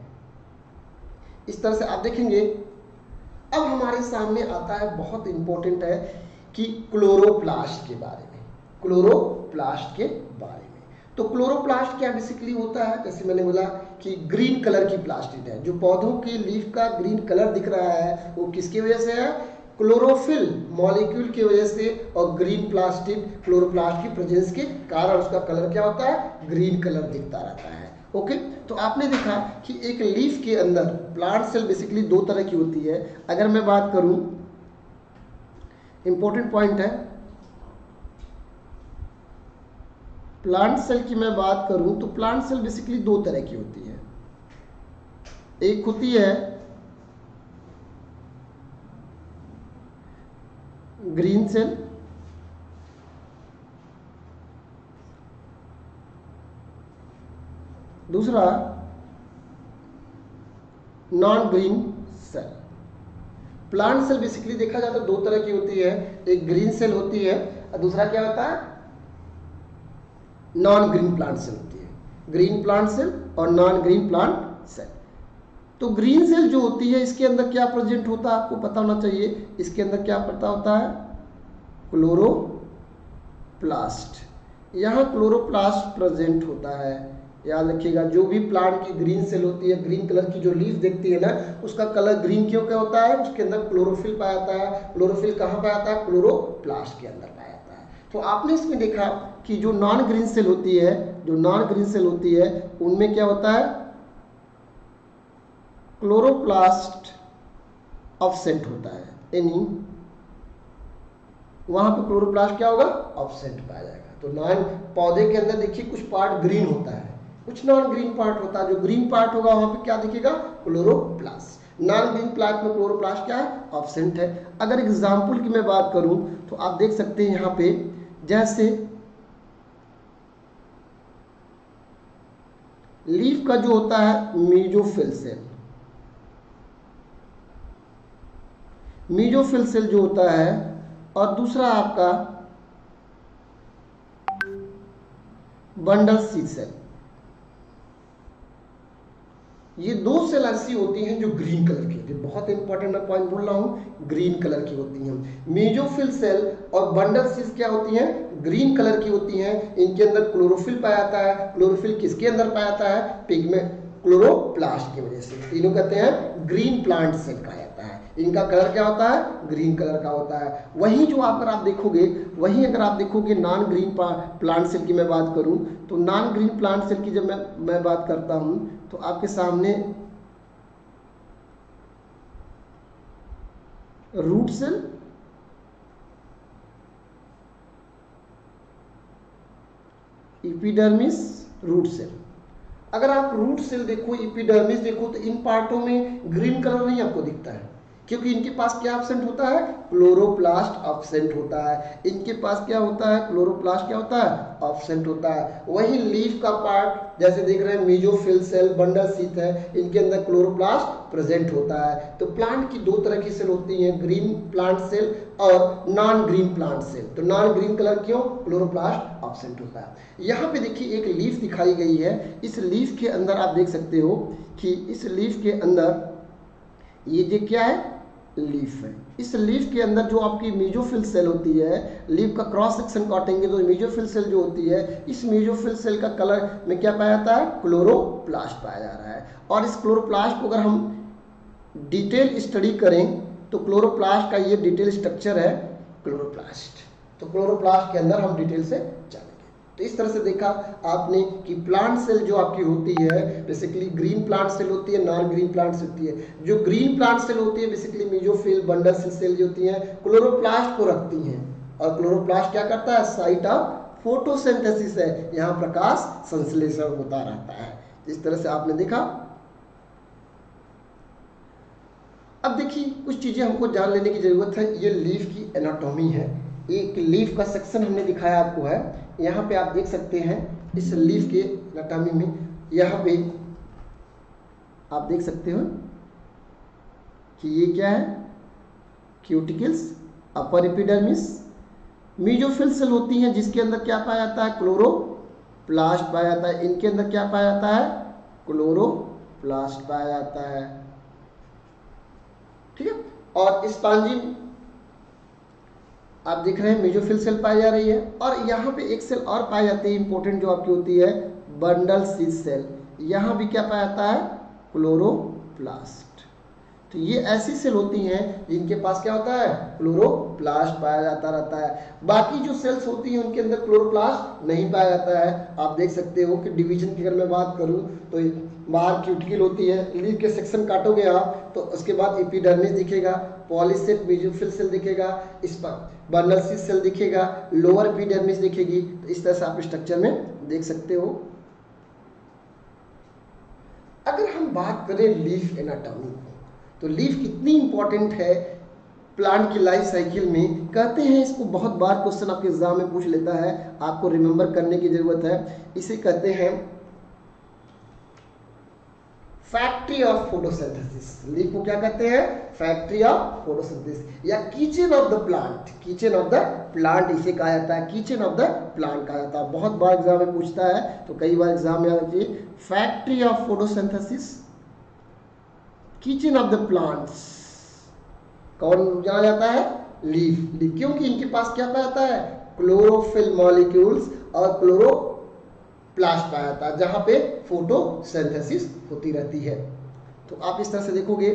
इस तरह से आप देखेंगे। अब हमारे सामने आता है, बहुत इंपॉर्टेंट है, कि क्लोरोप्लास्ट के बारे में, क्लोरोप्लास्ट के बारे में। तो क्लोरोप्लास्ट क्या बेसिकली होता है? जैसे मैंने बोला कि ग्रीन कलर की प्लास्टिड है, जो पौधों के लीफ का ग्रीन कलर दिख रहा है वो किसकी वजह से है? क्लोरोफिल मॉलिक्यूल की वजह से। और ग्रीन प्लास्टिड क्लोरोप्लास्ट की प्रेजेंस के कारण उसका कलर क्या होता है? ग्रीन कलर दिखता रहता है। ओके, तो आपने देखा कि एक लीफ के अंदर प्लांट सेल बेसिकली दो तरह की होती है। अगर मैं बात करूं, इंपॉर्टेंट पॉइंट है, प्लांट सेल की मैं बात करूं तो प्लांट सेल बेसिकली दो तरह की होती है। एक होती है ग्रीन सेल, दूसरा non green cell. Plant cell basically देखा जाए तो दो तरह की होती है, एक ग्रीन सेल होती है और दूसरा क्या होता है? नॉन ग्रीन प्लांट सेल होती है। ग्रीन प्लांट सेल और नॉन ग्रीन प्लांट सेल। तो ग्रीन सेल जो होती है इसके अंदर क्या प्रेजेंट होता है आपको पता होना चाहिए। इसके अंदर क्या पता होता है? क्लोरोप्लास्ट। यहाँ क्लोरोप्लास्ट प्रेजेंट होता है, याद रखिएगा। जो भी प्लांट की ग्रीन सेल होती है, ग्रीन कलर की जो लीफ देखती है ना, उसका कलर ग्रीन क्यों क्या होता है? उसके अंदर क्लोरोफिल पाया जाता है। क्लोरोफिल कहाँ पाया जाता है? क्लोरोप्लास्ट के अंदर पाया जाता है। तो आपने इसमें देखा कि जो नॉन ग्रीन सेल होती है, उनमें क्या होता है, क्लोरोप्लास्ट ऑब्सेंट होता है, यानी वहां पे क्लोरोप्लास्ट क्या होगा, ऑब्सेंट पाया जाएगा। तो नॉन पौधे के अंदर देखिए कुछ पार्ट ग्रीन होता है, कुछ नॉन ग्रीन पार्ट होता है। जो ग्रीन पार्ट होगा वहां पे क्या दिखेगा, क्लोरोप्लास्ट। नॉन ग्रीन प्लांट में क्लोरोप्लास्ट क्या है, ऑब्सेंट है। अगर एग्जाम्पल की मैं बात करूं तो आप देख सकते हैं यहाँ पे, जैसे लीफ का जो होता है मीजोफिल सेल जो होता है, और दूसरा आपका बंडल सीड सेल। ये दो सेल ऐसी होती हैं जो ग्रीन कलर की होती है। बहुत इंपॉर्टेंट मैं पॉइंट बोल रहा हूं, ग्रीन कलर की होती हैं। मेजोफिल सेल और बंडल सील्स क्या होती हैं, ग्रीन कलर की होती हैं। इनके अंदर क्लोरोफिल पाया जाता है। क्लोरोफिल किसके अंदर पाया जाता है, पिगमेंट क्लोरोप्लास्ट की वजह से। तीनों कहते हैं ग्रीन प्लांट सेल कहा जाता है। इनका कलर क्या होता है, ग्रीन कलर का होता है। वहीं जो अगर आप देखोगे नॉन ग्रीन प्लांट सेल की मैं बात करूं तो नॉन ग्रीन प्लांट सेल की जब मैं बात करता हूं तो आपके सामने root cell, epidermis, root cell. अगर आप रूट सेल देखो, एपिडर्मिस देखो तो इन पार्टों में ग्रीन कलर नहीं आपको दिखता है, क्योंकि इनके पास क्या एब्सेंट होता है, क्लोरोप्लास्ट एब्सेंट होता है। इनके पास क्या होता है, क्लोरोप्लास्ट क्या होता है, एब्सेंट होता है। वही लीफ का पार्ट जैसे देख रहे हैं मेजोफिल सेल, बंडल सीथ है, इनके अंदर क्लोरोप्लास्ट प्रेजेंट होता है। तो प्लांट की दो तरह की सेल होती हैं, ग्रीन प्लांट सेल और नॉन ग्रीन प्लांट सेल। तो नॉन ग्रीन कलर क्यों, क्लोरोप्लास्ट एब्सेंट होता है। यहाँ पे देखिए एक लीफ दिखाई गई है। इस लीफ के अंदर आप देख सकते हो कि इस लीफ के अंदर ये जो क्या है, लीफ है। इस लीफ के अंदर जो आपकी मेजोफिल सेल होती है, लीफ का क्रॉस सेक्शन काटेंगे तो मेजोफिल सेल जो होती है, इस मेजोफिल सेल का कलर में क्या पाया जाता है, क्लोरोप्लास्ट पाया जा रहा है। और इस क्लोरोप्लास्ट को अगर हम डिटेल स्टडी करें तो क्लोरोप्लास्ट का ये डिटेल स्ट्रक्चर है क्लोरोप्लास्ट। तो क्लोरोप्लास्ट के अंदर हम डिटेल से जानेंगे। तो इस तरह से देखा आपने कि प्लांट सेल जो आपकी होती है बेसिकली ग्रीन प्लांट सेल होती है, नॉन ग्रीन प्लांट सेल होती है। जो ग्रीन प्लांट सेल होती है बेसिकली मेजोफिल, बंडल सेल जो होती हैं क्लोरोप्लास्ट को रखती हैं। और क्लोरोप्लास्ट क्या करता है, साइट ऑफ फोटोसिंथेसिस है, यहाँ प्रकाश संश्लेषण होता रहता है। इस तरह से आपने देखा। अब देखिए कुछ चीजें हमको जान लेने की जरूरत है। ये लीफ की एनाटॉमी है। एक लीफ का सेक्शन हमने दिखाया आपको है। यहाँ पे आप देख सकते हैं इस लीफ के एनाटॉमी में, यहाँ पे आप देख सकते हो कि ये क्या है, cuticles, upper epidermis, mesophyll cell होती हैं जिसके अंदर क्या पाया जाता है, क्लोरोप्लास्ट पाया जाता है। इनके अंदर क्या पाया जाता है, क्लोरोप्लास्ट पाया जाता है, ठीक है। और स्पॉन्जी आप देख रहे हैं मेजोफिल सेल पाई जा रही है। और यहाँ पे एक सेल और पाई जाती है इंपॉर्टेंट, जो आपकी होती है बंडल सीड सेल। यहाँ भी क्या पाया जाता है, क्लोरोप्लास्ट। तो ये ऐसी सेल होती हैं जिनके पास क्या होता है, क्लोरोप्लास्ट पाया जाता रहता है। बाकी जो सेल्स होती हैं उनके अंदर क्लोरोप्लास्ट नहीं पाया जाता है। आप देख सकते हो कि डिवीजन की अगर मैं बात करूं तो बाहर क्यूटिकल होती है, लीफ के सेक्शन काटोगे आप तो उसके बाद एपिडर्मिस दिखेगा, पॉलीसेट मेजोफिल सेल दिखेगा, इस पर बंडल सीड सेल दिखेगा, लोअर एपिडर्मिस दिखेगी। तो इस तरह से आप स्ट्रक्चर में देख सकते हो। अगर हम बात करें लीफ एनाटॉमी तो लीफ कितनी इंपॉर्टेंट है प्लांट की लाइफ साइकिल में, कहते हैं इसको बहुत बार क्वेश्चन आपके एग्जाम में पूछ लेता है, आपको रिमेंबर करने की जरूरत है। इसे कहते हैं फैक्ट्री ऑफ फोटोसिंथेसिस। लीफ को क्या कहते हैं, फैक्ट्री ऑफ फोटोसिंथेसिस या kitchen of the plant. Kitchen of the plant इसे कहा जाता है, किचन ऑफ द प्लांट कहा जाता है। बहुत बार एग्जाम में पूछता है, तो कई बार एग्जाम में आती है factory of photosynthesis, kitchen of the plants. कौन जाना जाता है, लीफ। क्योंकि इनके पास क्या पाया जाता है, क्लोरोफिल मॉलिक्यूल्स और क्लोरोप्लास्ट पाया जाता है, जहां पे फोटोसिंथेसिस होती रहती है। तो आप इस तरह से देखोगे,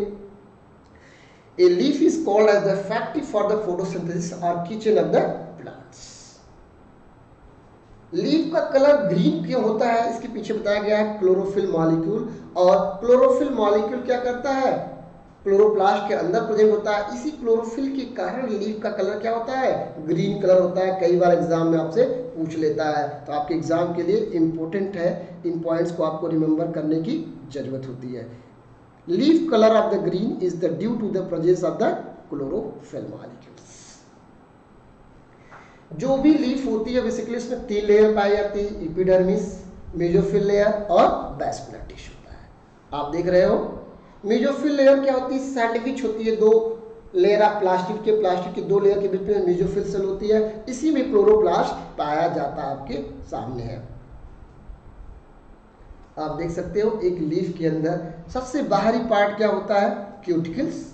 a leaf is called as the factory for the photosynthesis और kitchen of the plants. Leaf का कलर ग्रीन क्यों होता है, इसके पीछे बताया गया है क्लोरोफिल मॉलिक्यूल। और क्लोरोफिल मॉलिक्यूल क्या करता है, क्लोरोप्लास्ट के अंदर प्रेजेंट होता है। इसी क्लोरोफिल के कारण लीफ का कलर क्या होता है, ग्रीन कलर होता है। कई बार एग्जाम में आपसे पूछ लेता है, तो आपके एग्जाम के लिए इंपॉर्टेंट है, इन पॉइंट्स को आपको रिमेंबर करने की जरूरत होती है। Leaf colour of the green is the due to the presence of the chlorophyll molecules. जो भी लीफ होती है बेसिकली उसमें 3 लेयर पाई जाती है, एपिडर्मिस, मेसोफिल लेयर और वैस्कुलर टिश्यू होता है। आप देख रहे हो मेसोफिल लेयर क्या होती है, सैंडविच होती है, 2 लेयर ऑफ प्लास्टिक के 2 लेयर के बीच में मेसोफिल सेल होती है। इसी में क्लोरोप्लास्ट पाया जाता है, आपके सामने है। आप देख सकते हो एक लीफ के अंदर सबसे बाहरी पार्ट क्या होता है, क्यूटिकल्स।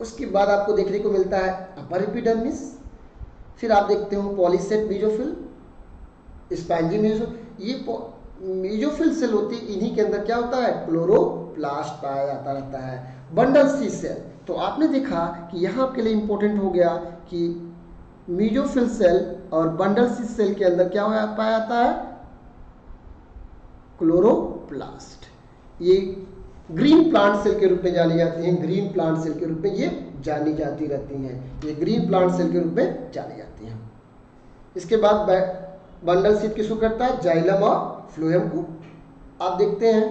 उसके बाद आपको देखने को मिलता है अपर एपिडर्मिस, फिर आप देखते हो पॉलीसेट मेसोफिल, स्पैंजी मेसोफिल। ये मेसोफिल सेल होती है, इन्हीं के अंदर क्या होता है, क्लोरोप्लास्ट पाया जाता रहता है। बंडल सी सेल, तो आपने देखा कि यहाँ आपके लिए इंपॉर्टेंट हो गया कि मेसोफिल सेल और बंडल सी सेल के अंदर क्या पाया जाता है, क्लोरोप्लास्ट। ये ग्रीन प्लांट सेल के रूप में जानी जाती हैं, ग्रीन प्लांट सेल के रूप में ये जानी जाती रहती हैं, ये ग्रीन प्लांट सेल के रूप में जानी जाती हैं। इसके बाद बंडल सीट किसको करता है, जाइलम और फ्लोएम को। आप देखते हैं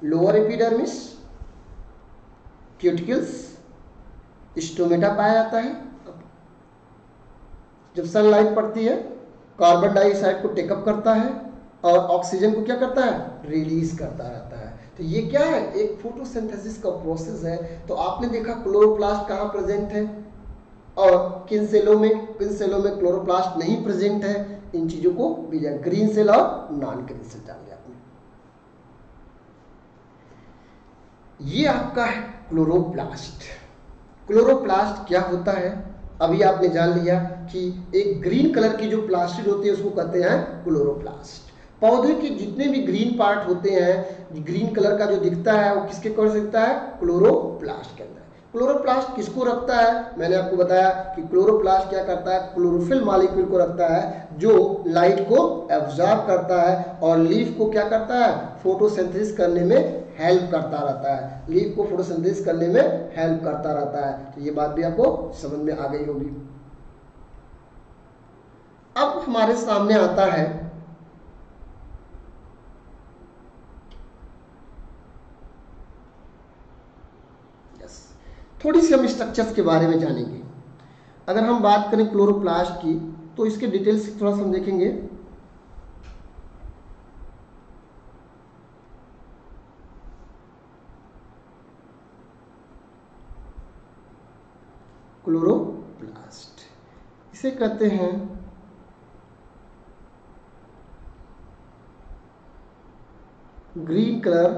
लोअर एपिडर्मिस, क्यूटिकल्स, स्टोमेटा पाया जाता है। जब सनलाइट पड़ती है कार्बन डाइऑक्साइड को टेकअप करता है और ऑक्सीजन को क्या करता है, रिलीज करता रहता है। तो ये क्या है, एक फोटोसिंथेसिस का प्रोसेस है। तो आपने देखा क्लोरोप्लास्ट कहाँ प्रेजेंट है और किन सेलों में क्लोरोप्लास्ट नहीं प्रेजेंट है। इन चीजों को मिला, ग्रीन सेल और नॉन ग्रीन सेल जान लिया आपने। ये आपका है क्लोरोप्लास्ट। क्लोरोप्लास्ट क्या होता है, अभी आपने जान लिया कि एक ग्रीन कलर की जो प्लास्टिड होती है उसको कहते हैं क्लोरोप्लास्ट। पौधे के जितने भी ग्रीन पार्ट होते हैं, ग्रीन कलर का जो दिखता है वो किसके कर सकता है, क्लोरोप्लास्ट के अंदर। क्लोरोप्लास्ट किसको रखता है, मैंने आपको बताया कि क्लोरोप्लास्ट क्या करता है, क्लोरोफिल मॉलिक्यूल को रखता है जो लाइट को एब्जॉर्ब करता है और लीफ को क्या करता है, फोटोसिंथेसिस करने में हेल्प करता रहता है। लीफ को फोटोसिंथेसिस करने में हेल्प करता रहता है। तो ये बात भी आपको समझ में आ गई होगी। अब हमारे सामने आता है थोड़ी सी हम स्ट्रक्चर्स के बारे में जानेंगे। अगर हम बात करें क्लोरोप्लास्ट की तो इसके डिटेल्स थोड़ा सा हम देखेंगे। क्लोरोप्लास्ट इसे कहते हैं ग्रीन कलर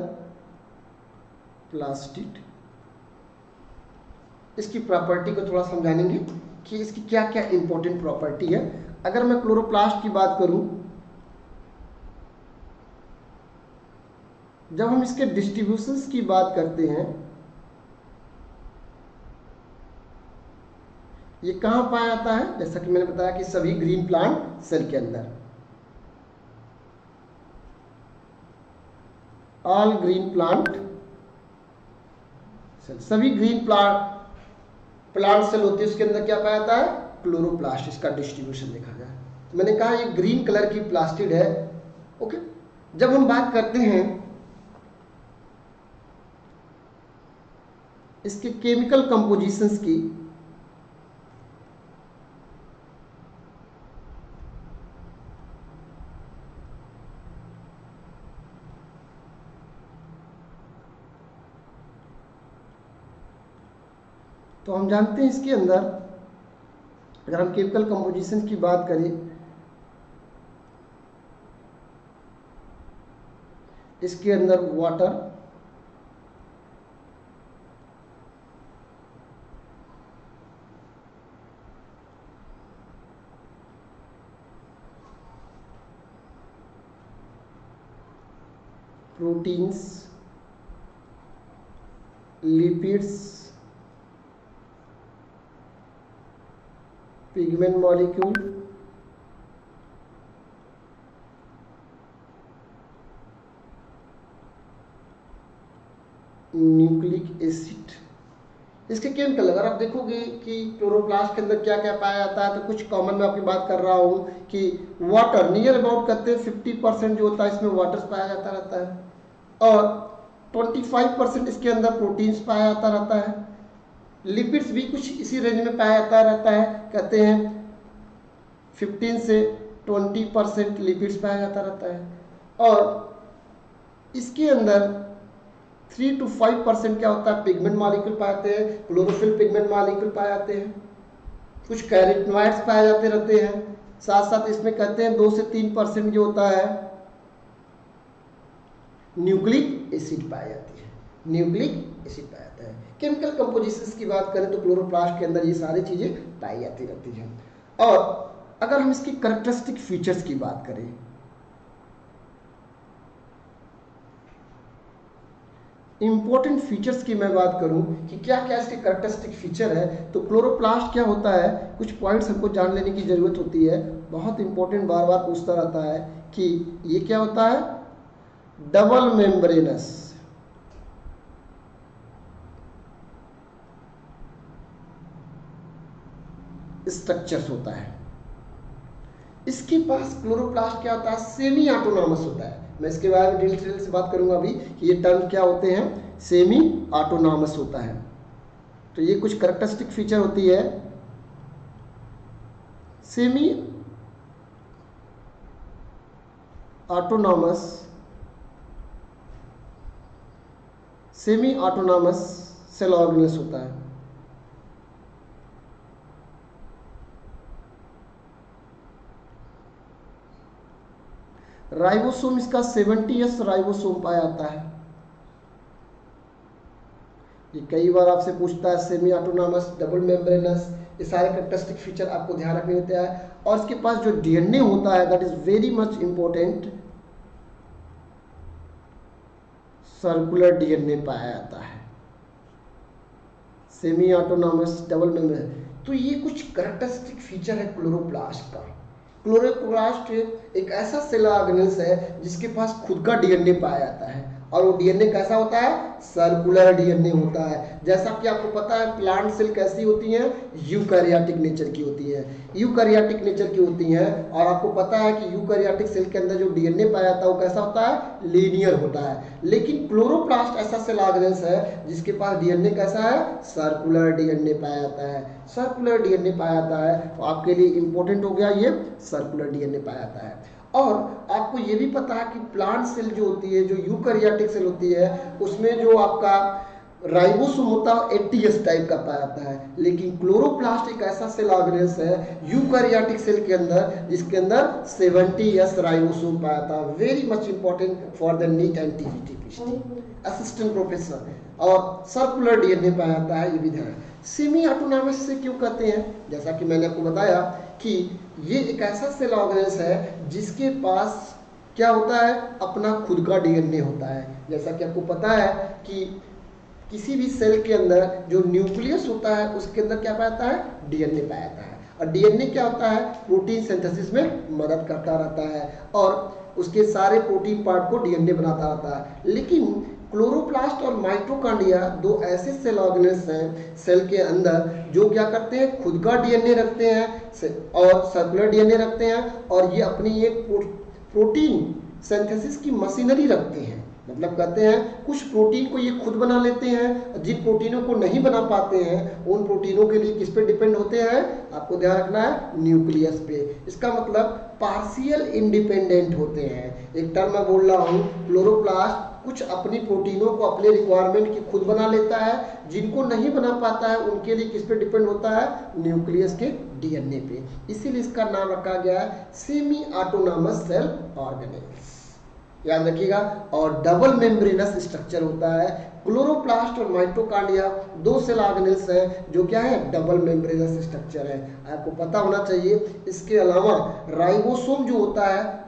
प्लास्टिड। इसकी प्रॉपर्टी को थोड़ा समझाएंगे कि इसकी क्या क्या इंपॉर्टेंट प्रॉपर्टी है। अगर मैं क्लोरोप्लास्ट की बात करूं, जब हम इसके डिस्ट्रीब्यूशंस की बात करते हैं, ये कहां पाया जाता है, जैसा कि मैंने बताया कि सभी ग्रीन प्लांट सेल के अंदर, ऑल ग्रीन प्लांट सेल, सभी ग्रीन प्लांट सेल होती है, उसके अंदर क्या पाया जाता है, क्लोरोप्लास्ट। इसका डिस्ट्रीब्यूशन देखा जाए तो मैंने कहा ये ग्रीन कलर की प्लास्टिड है। ओके, जब हम बात करते हैं इसके केमिकल कंपोजिशंस की, तो हम जानते हैं इसके अंदर, अगर हम केमिकल कंपोजिशन की बात करें, इसके अंदर water, proteins, lipids, pigment molecule nucleic acid. इसके केमिकल अगर आप देखोगे कि क्लोरोप्लास्ट के अंदर क्या क्या पाया जाता है, तो कुछ कॉमन में आपकी बात कर रहा हूँ कि वाटर नियर अबाउट कहते हैं 50% जो होता है इसमें वाटर पाया जाता रहता है, और 25% इसके अंदर प्रोटीन्स पाया जाता रहता है। लिपिड्स भी कुछ इसी रेंज में पाया जाता रहता है, कहते हैं 15 से 20% लिपिड्स पाया जाता रहता है। और इसके अंदर 3 to 5% क्या होता है, पिगमेंट मॉलिक्यूल पाए जाते हैं, क्लोरोफिल पिगमेंट मॉलिक्यूल पाए जाते हैं, कुछ कैरोटीनॉइड्स पाए जाते रहते हैं। साथ साथ इसमें कहते हैं 2 से 3% जो होता है न्यूक्लिक एसिड पाई जाती है, न्यूक्लिक एसिड पाया जाता है। केमिकल कंपोजिशंस की बात करें तो क्लोरोप्लास्ट के अंदर ये सारी चीजें पाई जाती रहती हैं। और अगर हम इसकी कैरेक्टरिस्टिक फीचर्स की बात करें, इंपॉर्टेंट फीचर्स की मैं बात करूं कि क्या क्या इसके कैरेक्टरिस्टिक फीचर है, तो क्लोरोप्लास्ट क्या होता है, कुछ पॉइंट्स हमको जान लेने की जरूरत होती है। बहुत इंपॉर्टेंट, बार बार पूछता रहता है कि ये क्या होता है, डबल मेम्ब्रेनस स्ट्रक्चर्स होता है। इसके पास क्लोरोप्लास्ट क्या होता है, सेमी ऑटोनॉमस होता है। मैं इसके बारे में डिटेल से बात करूंगा अभी कि ये टर्म क्या होते हैं, सेमी ऑटोनॉमस होता है। तो ये कुछ कैरेक्टरिस्टिक फीचर होती है semi autonomous, semi autonomous cell organelles होता है। राइबोसोम इसका 70s राइबोसोम पाया जाता है। ये कई बार आपसे पूछता है, सेमी ऑटोनॉमस, डबल मेम्ब्रेनस, ये सारे कैरेक्टरिस्टिक फीचर आपको ध्यान रखने होते हैं। और इसके पास जो डीएनए होता है, that is very much important, circular DNA पाया जाता है, सेमी ऑटोनॉमस डबल मेम्ब्रेन। तो ये कुछ कैरेक्टरिस्टिक फीचर है क्लोरोप्लास्ट का। क्लोरोप्लास्ट एक ऐसा सेल ऑर्गेनेल्स है जिसके पास खुद का डीएनए पाया जाता है, और वो डीएनए कैसा होता है, सर्कुलर डीएनए होता है। जैसा कि आपको पता है प्लांट सेल कैसी होती हैं, यूकैरियोटिक नेचर की होती है, यूकैरियोटिक नेचर की होती हैं। और आपको पता है कि यूकैरियोटिक सेल के अंदर जो डीएनए पाया जाता है वो कैसा होता है, लीनियर होता है। लेकिन क्लोरोप्लास्ट ऐसा सेल ऑर्गेनेल्स है जिसके पास डीएनए कैसा है, सर्कुलर डीएनए पाया जाता है। सर्कुलर डीएनए पाया जाता है, तो आपके लिए इंपॉर्टेंट हो गया ये, सर्कुलर डीएनए पाया जाता है। और आपको ये भी पता है कि प्लांट सेल जो होती है, जो यूकैरियोटिक सेल होती है, उसमें जो आपका राइबोसोम होता है 80s टाइप का पाया जाता है। लेकिन क्लोरोप्लास्ट एक ऐसा सेल ऑर्गेनेल्स है यूकैरियोटिक सेल के अंदर जिसके अंदर 70s राइबोसोम पाया जाता है। Very much important for the neat and TGT assistant professor. और सर्कुलर डीएनए पाया जाता है, ये भी ध्यान। सेमी ऑटोनॉमस से क्यों कहते हैं, जैसा कि मैंने आपको बताया कि ये एक ऐसा सेल ऑर्गेनेल्स है जिसके पास क्या होता है, अपना खुद का डीएनए होता है। जैसा कि आपको पता है कि किसी भी सेल के अंदर जो न्यूक्लियस होता है उसके अंदर क्या पाया जाता है, डीएनए पाया जाता है। और डीएनए क्या होता है, प्रोटीन सिंथेसिस में मदद करता रहता है, और उसके सारे प्रोटीन पार्ट को डीएनए बनाता रहता है। लेकिन क्लोरोप्लास्ट और माइटोकॉन्ड्रिया दो ऐसे सेल ऑर्गेनेल्स हैं सेल के अंदर जो क्या करते हैं, खुद का डीएनए रखते हैं और सर्कुलर डीएनए रखते हैं, और ये अपनी एक प्रोटीन सिंथेसिस की मशीनरी रखते हैं। मतलब कहते हैं कुछ प्रोटीन को ये खुद बना लेते हैं, जिन प्रोटीनों को नहीं बना पाते हैं उन प्रोटीनों के लिए किस पे डिपेंड होते हैं, आपको ध्यान रखना है, न्यूक्लियस पे। इसका मतलब पार्शियल इंडिपेंडेंट होते हैं। एक टर्म मैं बोल रहा हूँ, क्लोरोप्लास्ट कुछ अपनी प्रोटीनों को अपने रिक्वायरमेंट की खुद बना लेता है, जिनको नहीं बना पाता है उनके लिए किस पे डिपेंड होता है, न्यूक्लियस के डीएनए पे। इसीलिए इसका नाम रखा गया है सेमी ऑटोनॉमस सेल ऑर्गेनेल्स, याद रखिएगा। और डबल मेम्ब्रेनस स्ट्रक्चर होता है। क्लोरोप्लास्ट और माइटोकॉन्ड्रिया दो सेल ऑर्गेनेल्स हैं जो क्या है, डबल मेम्ब्रेनस स्ट्रक्चर है, आपको पता होना चाहिए। इसके अलावा राइबोसोम जो होता है,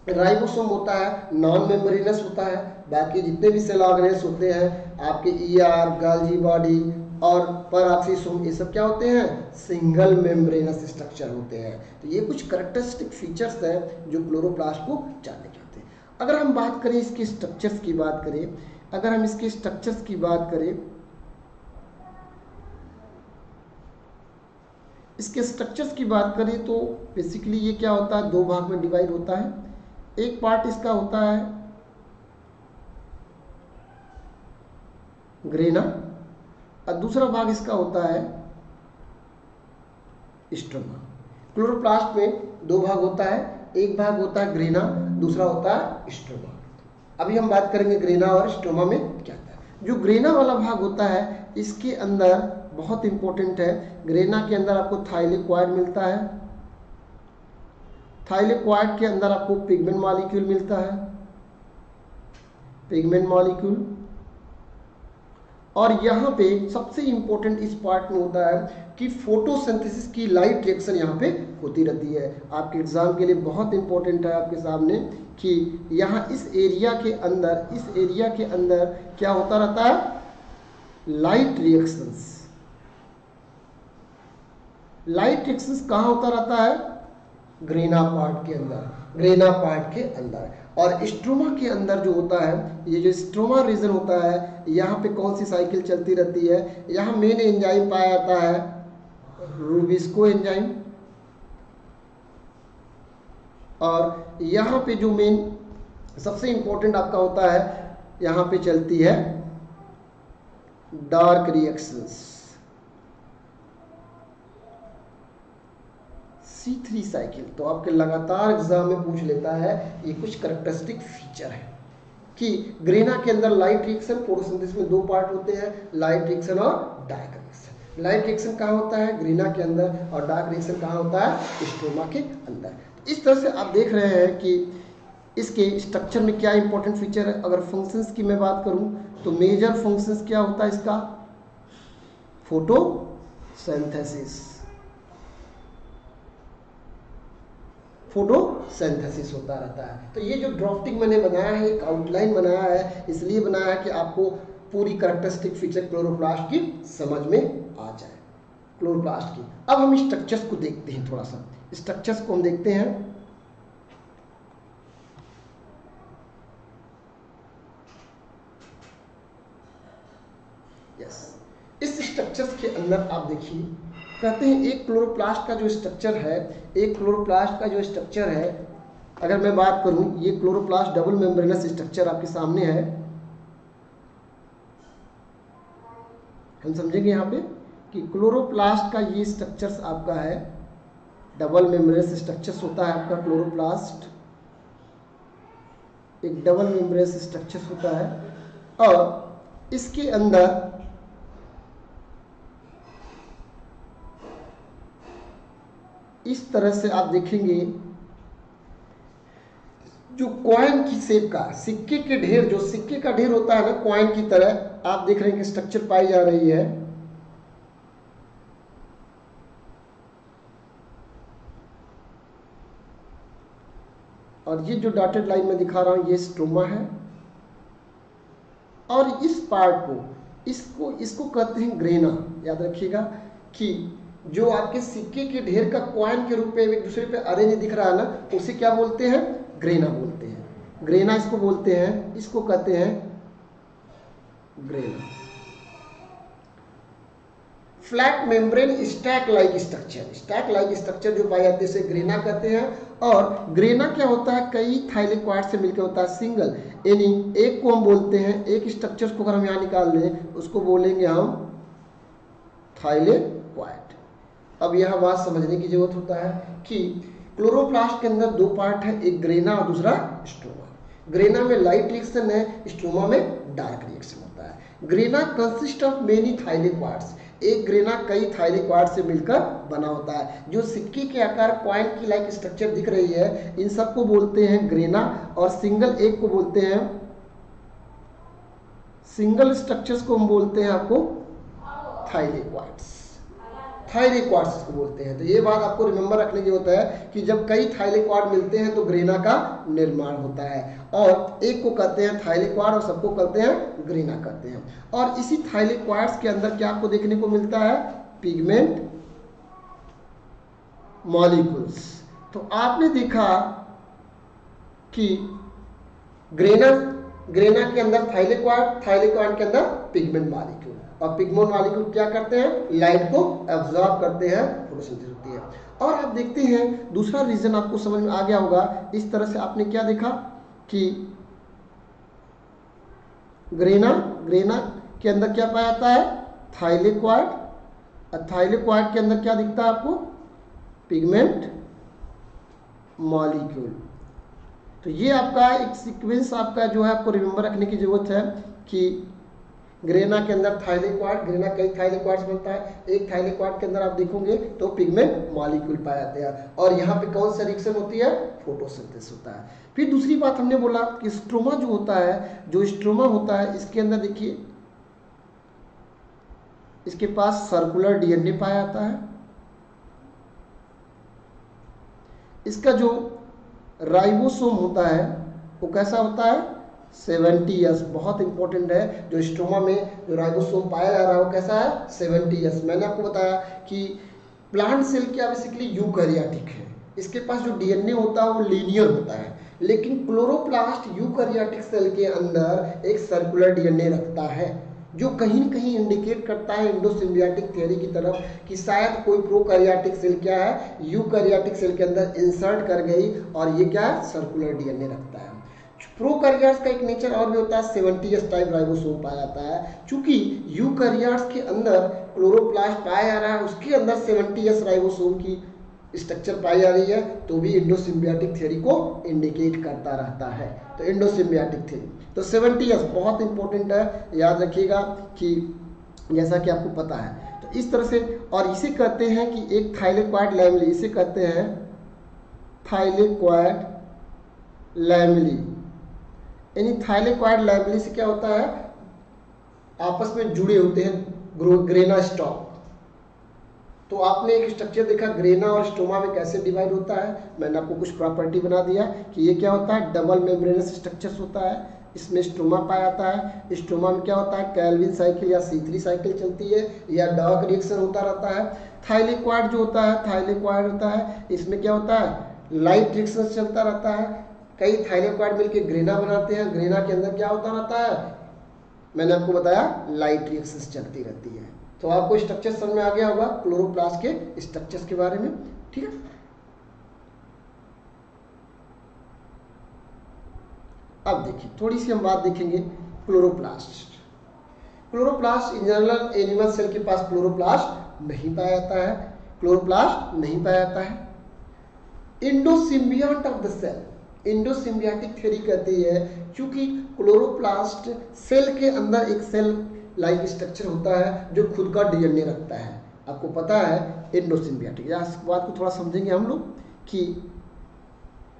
राइबोसोम होता है नॉन मेम्ब्रेनस होता है। बाकी जितने भी सेल ऑर्गेनेल्स होते हैं आपके ईआर, गाल्जी बॉडी और पेरोक्सिसोम, ये सब क्या होते हैं, सिंगल मेम्ब्रेनस स्ट्रक्चर होते हैं। तो ये कुछ कैरेक्टरिस्टिक फीचर्स हैं जो क्लोरोप्लास्ट को जानने के होते हैं। अगर हम बात करें इसके स्ट्रक्चर्स की बात करें, अगर हम इसके स्ट्रक्चर्स की बात करें, इसके स्ट्रक्चर्स की बात करें तो बेसिकली ये क्या होता है, दो भाग में डिवाइड होता है। एक पार्ट इसका होता है ग्रेना और दूसरा भाग इसका होता है स्ट्रोमा। क्लोरोप्लास्ट में दो भाग होता है, एक भाग होता है ग्रेना, दूसरा होता है स्ट्रोमा। अभी हम बात करेंगे ग्रेना और स्ट्रोमा में क्या होता है। जो ग्रेना वाला भाग होता है इसके अंदर बहुत इंपॉर्टेंट है, ग्रेना के अंदर आपको थाइलेक्वाइड मिलता है, थाइलेक्वाइड के अंदर आपको पिगमेंट मॉलिक्यूल मिलता है, पिगमेंट मॉलिक्यूल। और यहाँ पे सबसे इंपॉर्टेंट इस पार्ट में होता है कि फोटोसिंथेसिस की लाइट रिएक्शन यहाँ पे होती रहती है। आपके एग्जाम के लिए बहुत इंपॉर्टेंट है आपके सामने कि यहाँ इस एरिया के अंदर क्या होता रहता है, लाइट रिएक्शंस। लाइट रिएक्शंस कहाँ होता रहता है, ग्रेना पार्ट के अंदर, ग्रेना पार्ट के अंदर। और स्ट्रोमा के अंदर जो होता है, ये जो स्ट्रोमा रीजन होता है, यहाँ पे कौन सी साइकिल चलती रहती है, यहाँ मेन एंजाइम पाया जाता है रूबिस्को एंजाइम। और यहाँ पे जो मेन सबसे इंपॉर्टेंट आपका होता है, यहाँ पे चलती है डार्क रिएक्शंस, C3 साइकिल। तो आपके लगातार एग्जाम में पूछ लेता है, ये कुछ कैरेक्टरिस्टिक फीचर है कि ग्रेना के अंदर लाइट रिएक्शन, फोटोसिंथेसिस में दो पार्ट होते हैं, लाइट रिएक्शन और डार्क रिएक्शन। लाइट रिएक्शन कहाँ होता है, ग्रेना के अंदर, और डार्क रिएक्शन कहाँ होता है, स्ट्रोमा के अंदर। तो इस तरह से आप देख रहे हैं कि इसके स्ट्रक्चर में क्या इंपॉर्टेंट फीचर है। अगर फंक्शंस की मैं बात करूं तो मेजर फंक्शंस क्या होता है इसका, फोटोसिंथेसिस, फोटोसिंथेसिस होता रहता है। तो ये जो ड्राफ्टिंग मैंने बनाया है, एक आउटलाइन बनाया है, इसलिए बनाया है कि आपको पूरी कैरेक्टरिस्टिक फीचर क्लोरोप्लास्ट की समझ में आ जाए, क्लोरोप्लास्ट की। अब हम स्ट्रक्चर्स को देखते हैं, थोड़ा सा स्ट्रक्चर्स को हम देखते हैं। यस, इस स्ट्रक्चर्स के अंदर आप देखिए, कहते हैं एक क्लोरोप्लास्ट का जो स्ट्रक्चर है, एक क्लोरोप्लास्ट का जो स्ट्रक्चर है, अगर मैं बात करूं, ये क्लोरोप्लास्ट डबल मेम्ब्रेनस स्ट्रक्चर आपके सामने है। हम समझेंगे यहाँ पे कि क्लोरोप्लास्ट का ये स्ट्रक्चर्स आपका है, डबल मेम्ब्रेनस स्ट्रक्चर्स होता है आपका क्लोरोप्लास्ट, एक डबल मेम्ब्रेनस स्ट्रक्चर्स होता है। और इसके अंदर इस तरह से आप देखेंगे, जो कॉइन की शेप का, सिक्के के ढेर, जो सिक्के का ढेर होता है ना कॉइन की तरह, आप देख रहे हैं कि स्ट्रक्चर पाई जा रही है। और ये जो डॉटेड लाइन में दिखा रहा हूं, ये स्ट्रोमा है। और इस पार्ट को, इसको कहते हैं ग्रेना। याद रखिएगा कि जो आपके सिक्के के ढेर का कॉइन के रूप में एक दूसरे पे अरेंज दिख रहा है ना, उसे क्या बोलते हैं, ग्रेना बोलते हैं। ग्रेना इसको बोलते हैं, इसको कहते हैं grana. Flat membrane stack like structure, stack like structure जो पाई जाती है उसे ग्रेना कहते हैं। और ग्रेना क्या होता है, कई थाइलेक्वाइड से मिलकर होता है, सिंगल, यानी एक को हम बोलते हैं, एक स्ट्रक्चर को अगर हम यहाँ निकाल लें उसको बोलेंगे हम थाइलेक्वाइड। अब यह बात समझने की जरूरत होता है कि क्लोरोप्लास्ट के अंदर दो पार्ट है, एक ग्रेना और दूसरा स्ट्रोमा। ग्रेना में लाइट रिएक्शन है, स्ट्रोमा में डार्क रिएक्शन होता है। ग्रेना कंसिस्ट ऑफ मेनी थाइलेक्वाइड्स, एक ग्रेना कई थाइलेक्वाइड से मिलकर बना होता है। जो सिक्के के आकार कॉइन की लाइक स्ट्रक्चर दिख रही है, इन सबको बोलते हैं ग्रेना। और सिंगल एक को बोलते हैं, सिंगल स्ट्रक्चर्स को हम बोलते हैं आपको थाइलेक्वाइड्स, थाइलेक्वाइड्स को बोलते हैं। तो ये बात आपको रिमेंबर रखने की होता है कि जब कई थाइलेक्वाइड मिलते हैं तो ग्रेना का निर्माण होता है। और एक को कहते हैं थाइलेक्वाइड और सबको कहते हैं ग्रेना कहते हैं। और इसी थाइलेक्वाइड्स के अंदर क्या आपको देखने को मिलता है, पिगमेंट मॉलिक्यूल्स। तो आपने देखा कि ग्रेना ग्रेना के अंदर थाइलेक्वाड, थाइलेक्वाड के अंदर पिगमेंट मॉलिक्यूल, और पिगमेंट मॉलिक्यूल क्या करते हैं, लाइट को एब्जॉर्ब करते हैं, फोटोसिंथेसिस होती है। और आप देखते हैं दूसरा रीजन आपको समझ में आ गया होगा। इस तरह से आपने क्या देखा कि ग्रेना के अंदर क्या पाया जाता है, थाइलेक्वाड, और थाइलेक्वाड के अंदर क्या दिखता है आपको, पिगमेंट मॉलिक्यूल। तो ये आपका एक सीक्वेंस आपका जो है आपको रिमेंबर रखने की जरूरत है कि ग्रेना के अंदर थाइलेक्वाड, ग्रेना कई थाइलेक्वाड्स बनता है, एक थाइलेक्वाड के अंदर आप देखोगे तो पिगमेंट मॉलिक्यूल पाए जाते हैं, और यहाँ पे कौन सा रिएक्शन होती है, फोटोसिंथेसिस होता है। फिर दूसरी बात हमने बोला कि स्ट्रोमा जो होता है, जो स्ट्रोमा होता है इसके अंदर देखिए इसके पास सर्कुलर डीएनए पाया जाता है। इसका जो राइबोसोम होता है वो कैसा होता है, 70S, बहुत इंपॉर्टेंट है। जो स्ट्रोमा में जो राइबोसोम पाया जा रहा है वो कैसा है, 70S। मैंने आपको बताया कि प्लांट सेल क्या बेसिकली यूकैरियोटिक है, इसके पास जो डीएनए होता है वो लीनियर होता है, लेकिन क्लोरोप्लास्ट यूकैरियोटिक सेल के अंदर एक सर्कुलर डीएनए रखता है, जो कहीं न कहीं इंडिकेट करता है एंडोसिम्बियोटिक थ्योरी की तरफ कि शायद कोई प्रोकैरियोटिक सेल क्या है, यूकैरियोटिक सेल के अंदर इंसर्ट कर गई और ये क्या है, सर्कुलर डीएनए रखता है। प्रोकैरियोट्स का एक नेचर और भी होता है, 70S टाइप राइबोसोम पाया जाता है। चूंकि यूकैरियोट्स के अंदर क्लोरोप्लास्ट पाया जा रहा है, उसके अंदर 70S राइबोसोम की स्ट्रक्चर पाई जा रही है, तो भी एंडोसिम्बियोटिक थ्योरी को इंडिकेट करता रहता है। तो एंडोसिम्बियोटिक थ्योरी, तो 70S बहुत इंपॉर्टेंट है, याद रखिएगा कि जैसा कि आपको पता है। तो इस तरह से, और इसे कहते हैं कि एक थाइलेक्वाड लैमेली, इसे कहते हैं थाइलेक्वाड लैमेली। यानी थाइलेक्वाड लैमेली से क्या होता है, आपस में जुड़े होते हैं ग्रेना स्टॉक। तो आपने एक स्ट्रक्चर देखा ग्रेना और स्टोमा में कैसे डिवाइड होता है, मैंने आपको कुछ प्रॉपर्टी बना दिया कि ये क्या होता है, डबल मेम्ब्रेनस स्ट्रक्चर्स होता है, इसमें स्टोमा पाया जाता है। स्टोमा में क्या होता है, कैल्विन साइकिल या C3 साइकिल चलती है, या डॉक रिएक्शन होता रहता है। थाइलेक्वाड जो होता है, थाइलेक्वाड होता है, इसमें क्या होता है, लाइट रिएक्शन चलता रहता है। कई थाइलेक्वाड मिलकर ग्रेना बनाते हैं, ग्रेना के अंदर क्या होता रहता है, मैंने आपको बताया लाइट रिएक्शन चलती रहती है। तो आपको स्ट्रक्चर समझ में आ गया होगा क्लोरोप्लास्ट के स्ट्रक्चर्स के बारे में, ठीक है। अब देखिए थोड़ी सी हम बात देखेंगे chloroplast. Chloroplast in general animal cell के पास क्लोरोप्लास्ट नहीं पाया जाता है, क्लोरोप्लास्ट नहीं पाया जाता है। इंडोसिम्बियंट ऑफ द सेल, इंडोसिम्बियोटिक थ्योरी कहती है, क्योंकि क्लोरोप्लास्ट सेल के अंदर एक सेल लाइक स्ट्रक्चर होता है जो खुद का डीएनए रखता है, आपको पता है इंडोसिम्बियोटिक। इस बात को थोड़ा समझेंगे हम लोग कि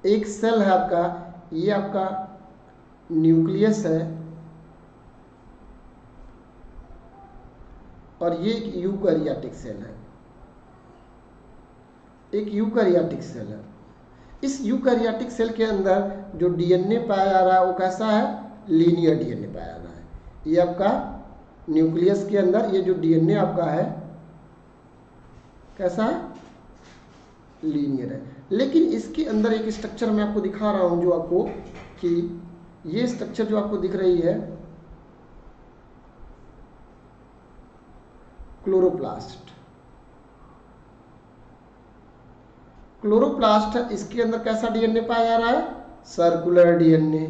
एक सेल है आपका, ये आपका न्यूक्लियस है और ये एक यूकैरियोटिक सेल है, एक यूकैरियोटिक सेल है। इस यूकैरियोटिक सेल के अंदर जो डीएनए पाया जा रहा है वो कैसा है, लीनियर डीएनए पाया जा रहा है। ये आपका न्यूक्लियस के अंदर ये जो डीएनए आपका है कैसा है, लीनियर है। लेकिन इसके अंदर एक स्ट्रक्चर मैं आपको दिखा रहा हूं जो आपको, कि ये स्ट्रक्चर जो आपको दिख रही है क्लोरोप्लास्ट, क्लोरोप्लास्ट है, इसके अंदर कैसा डीएनए पाया जा रहा है, सर्कुलर डीएनए,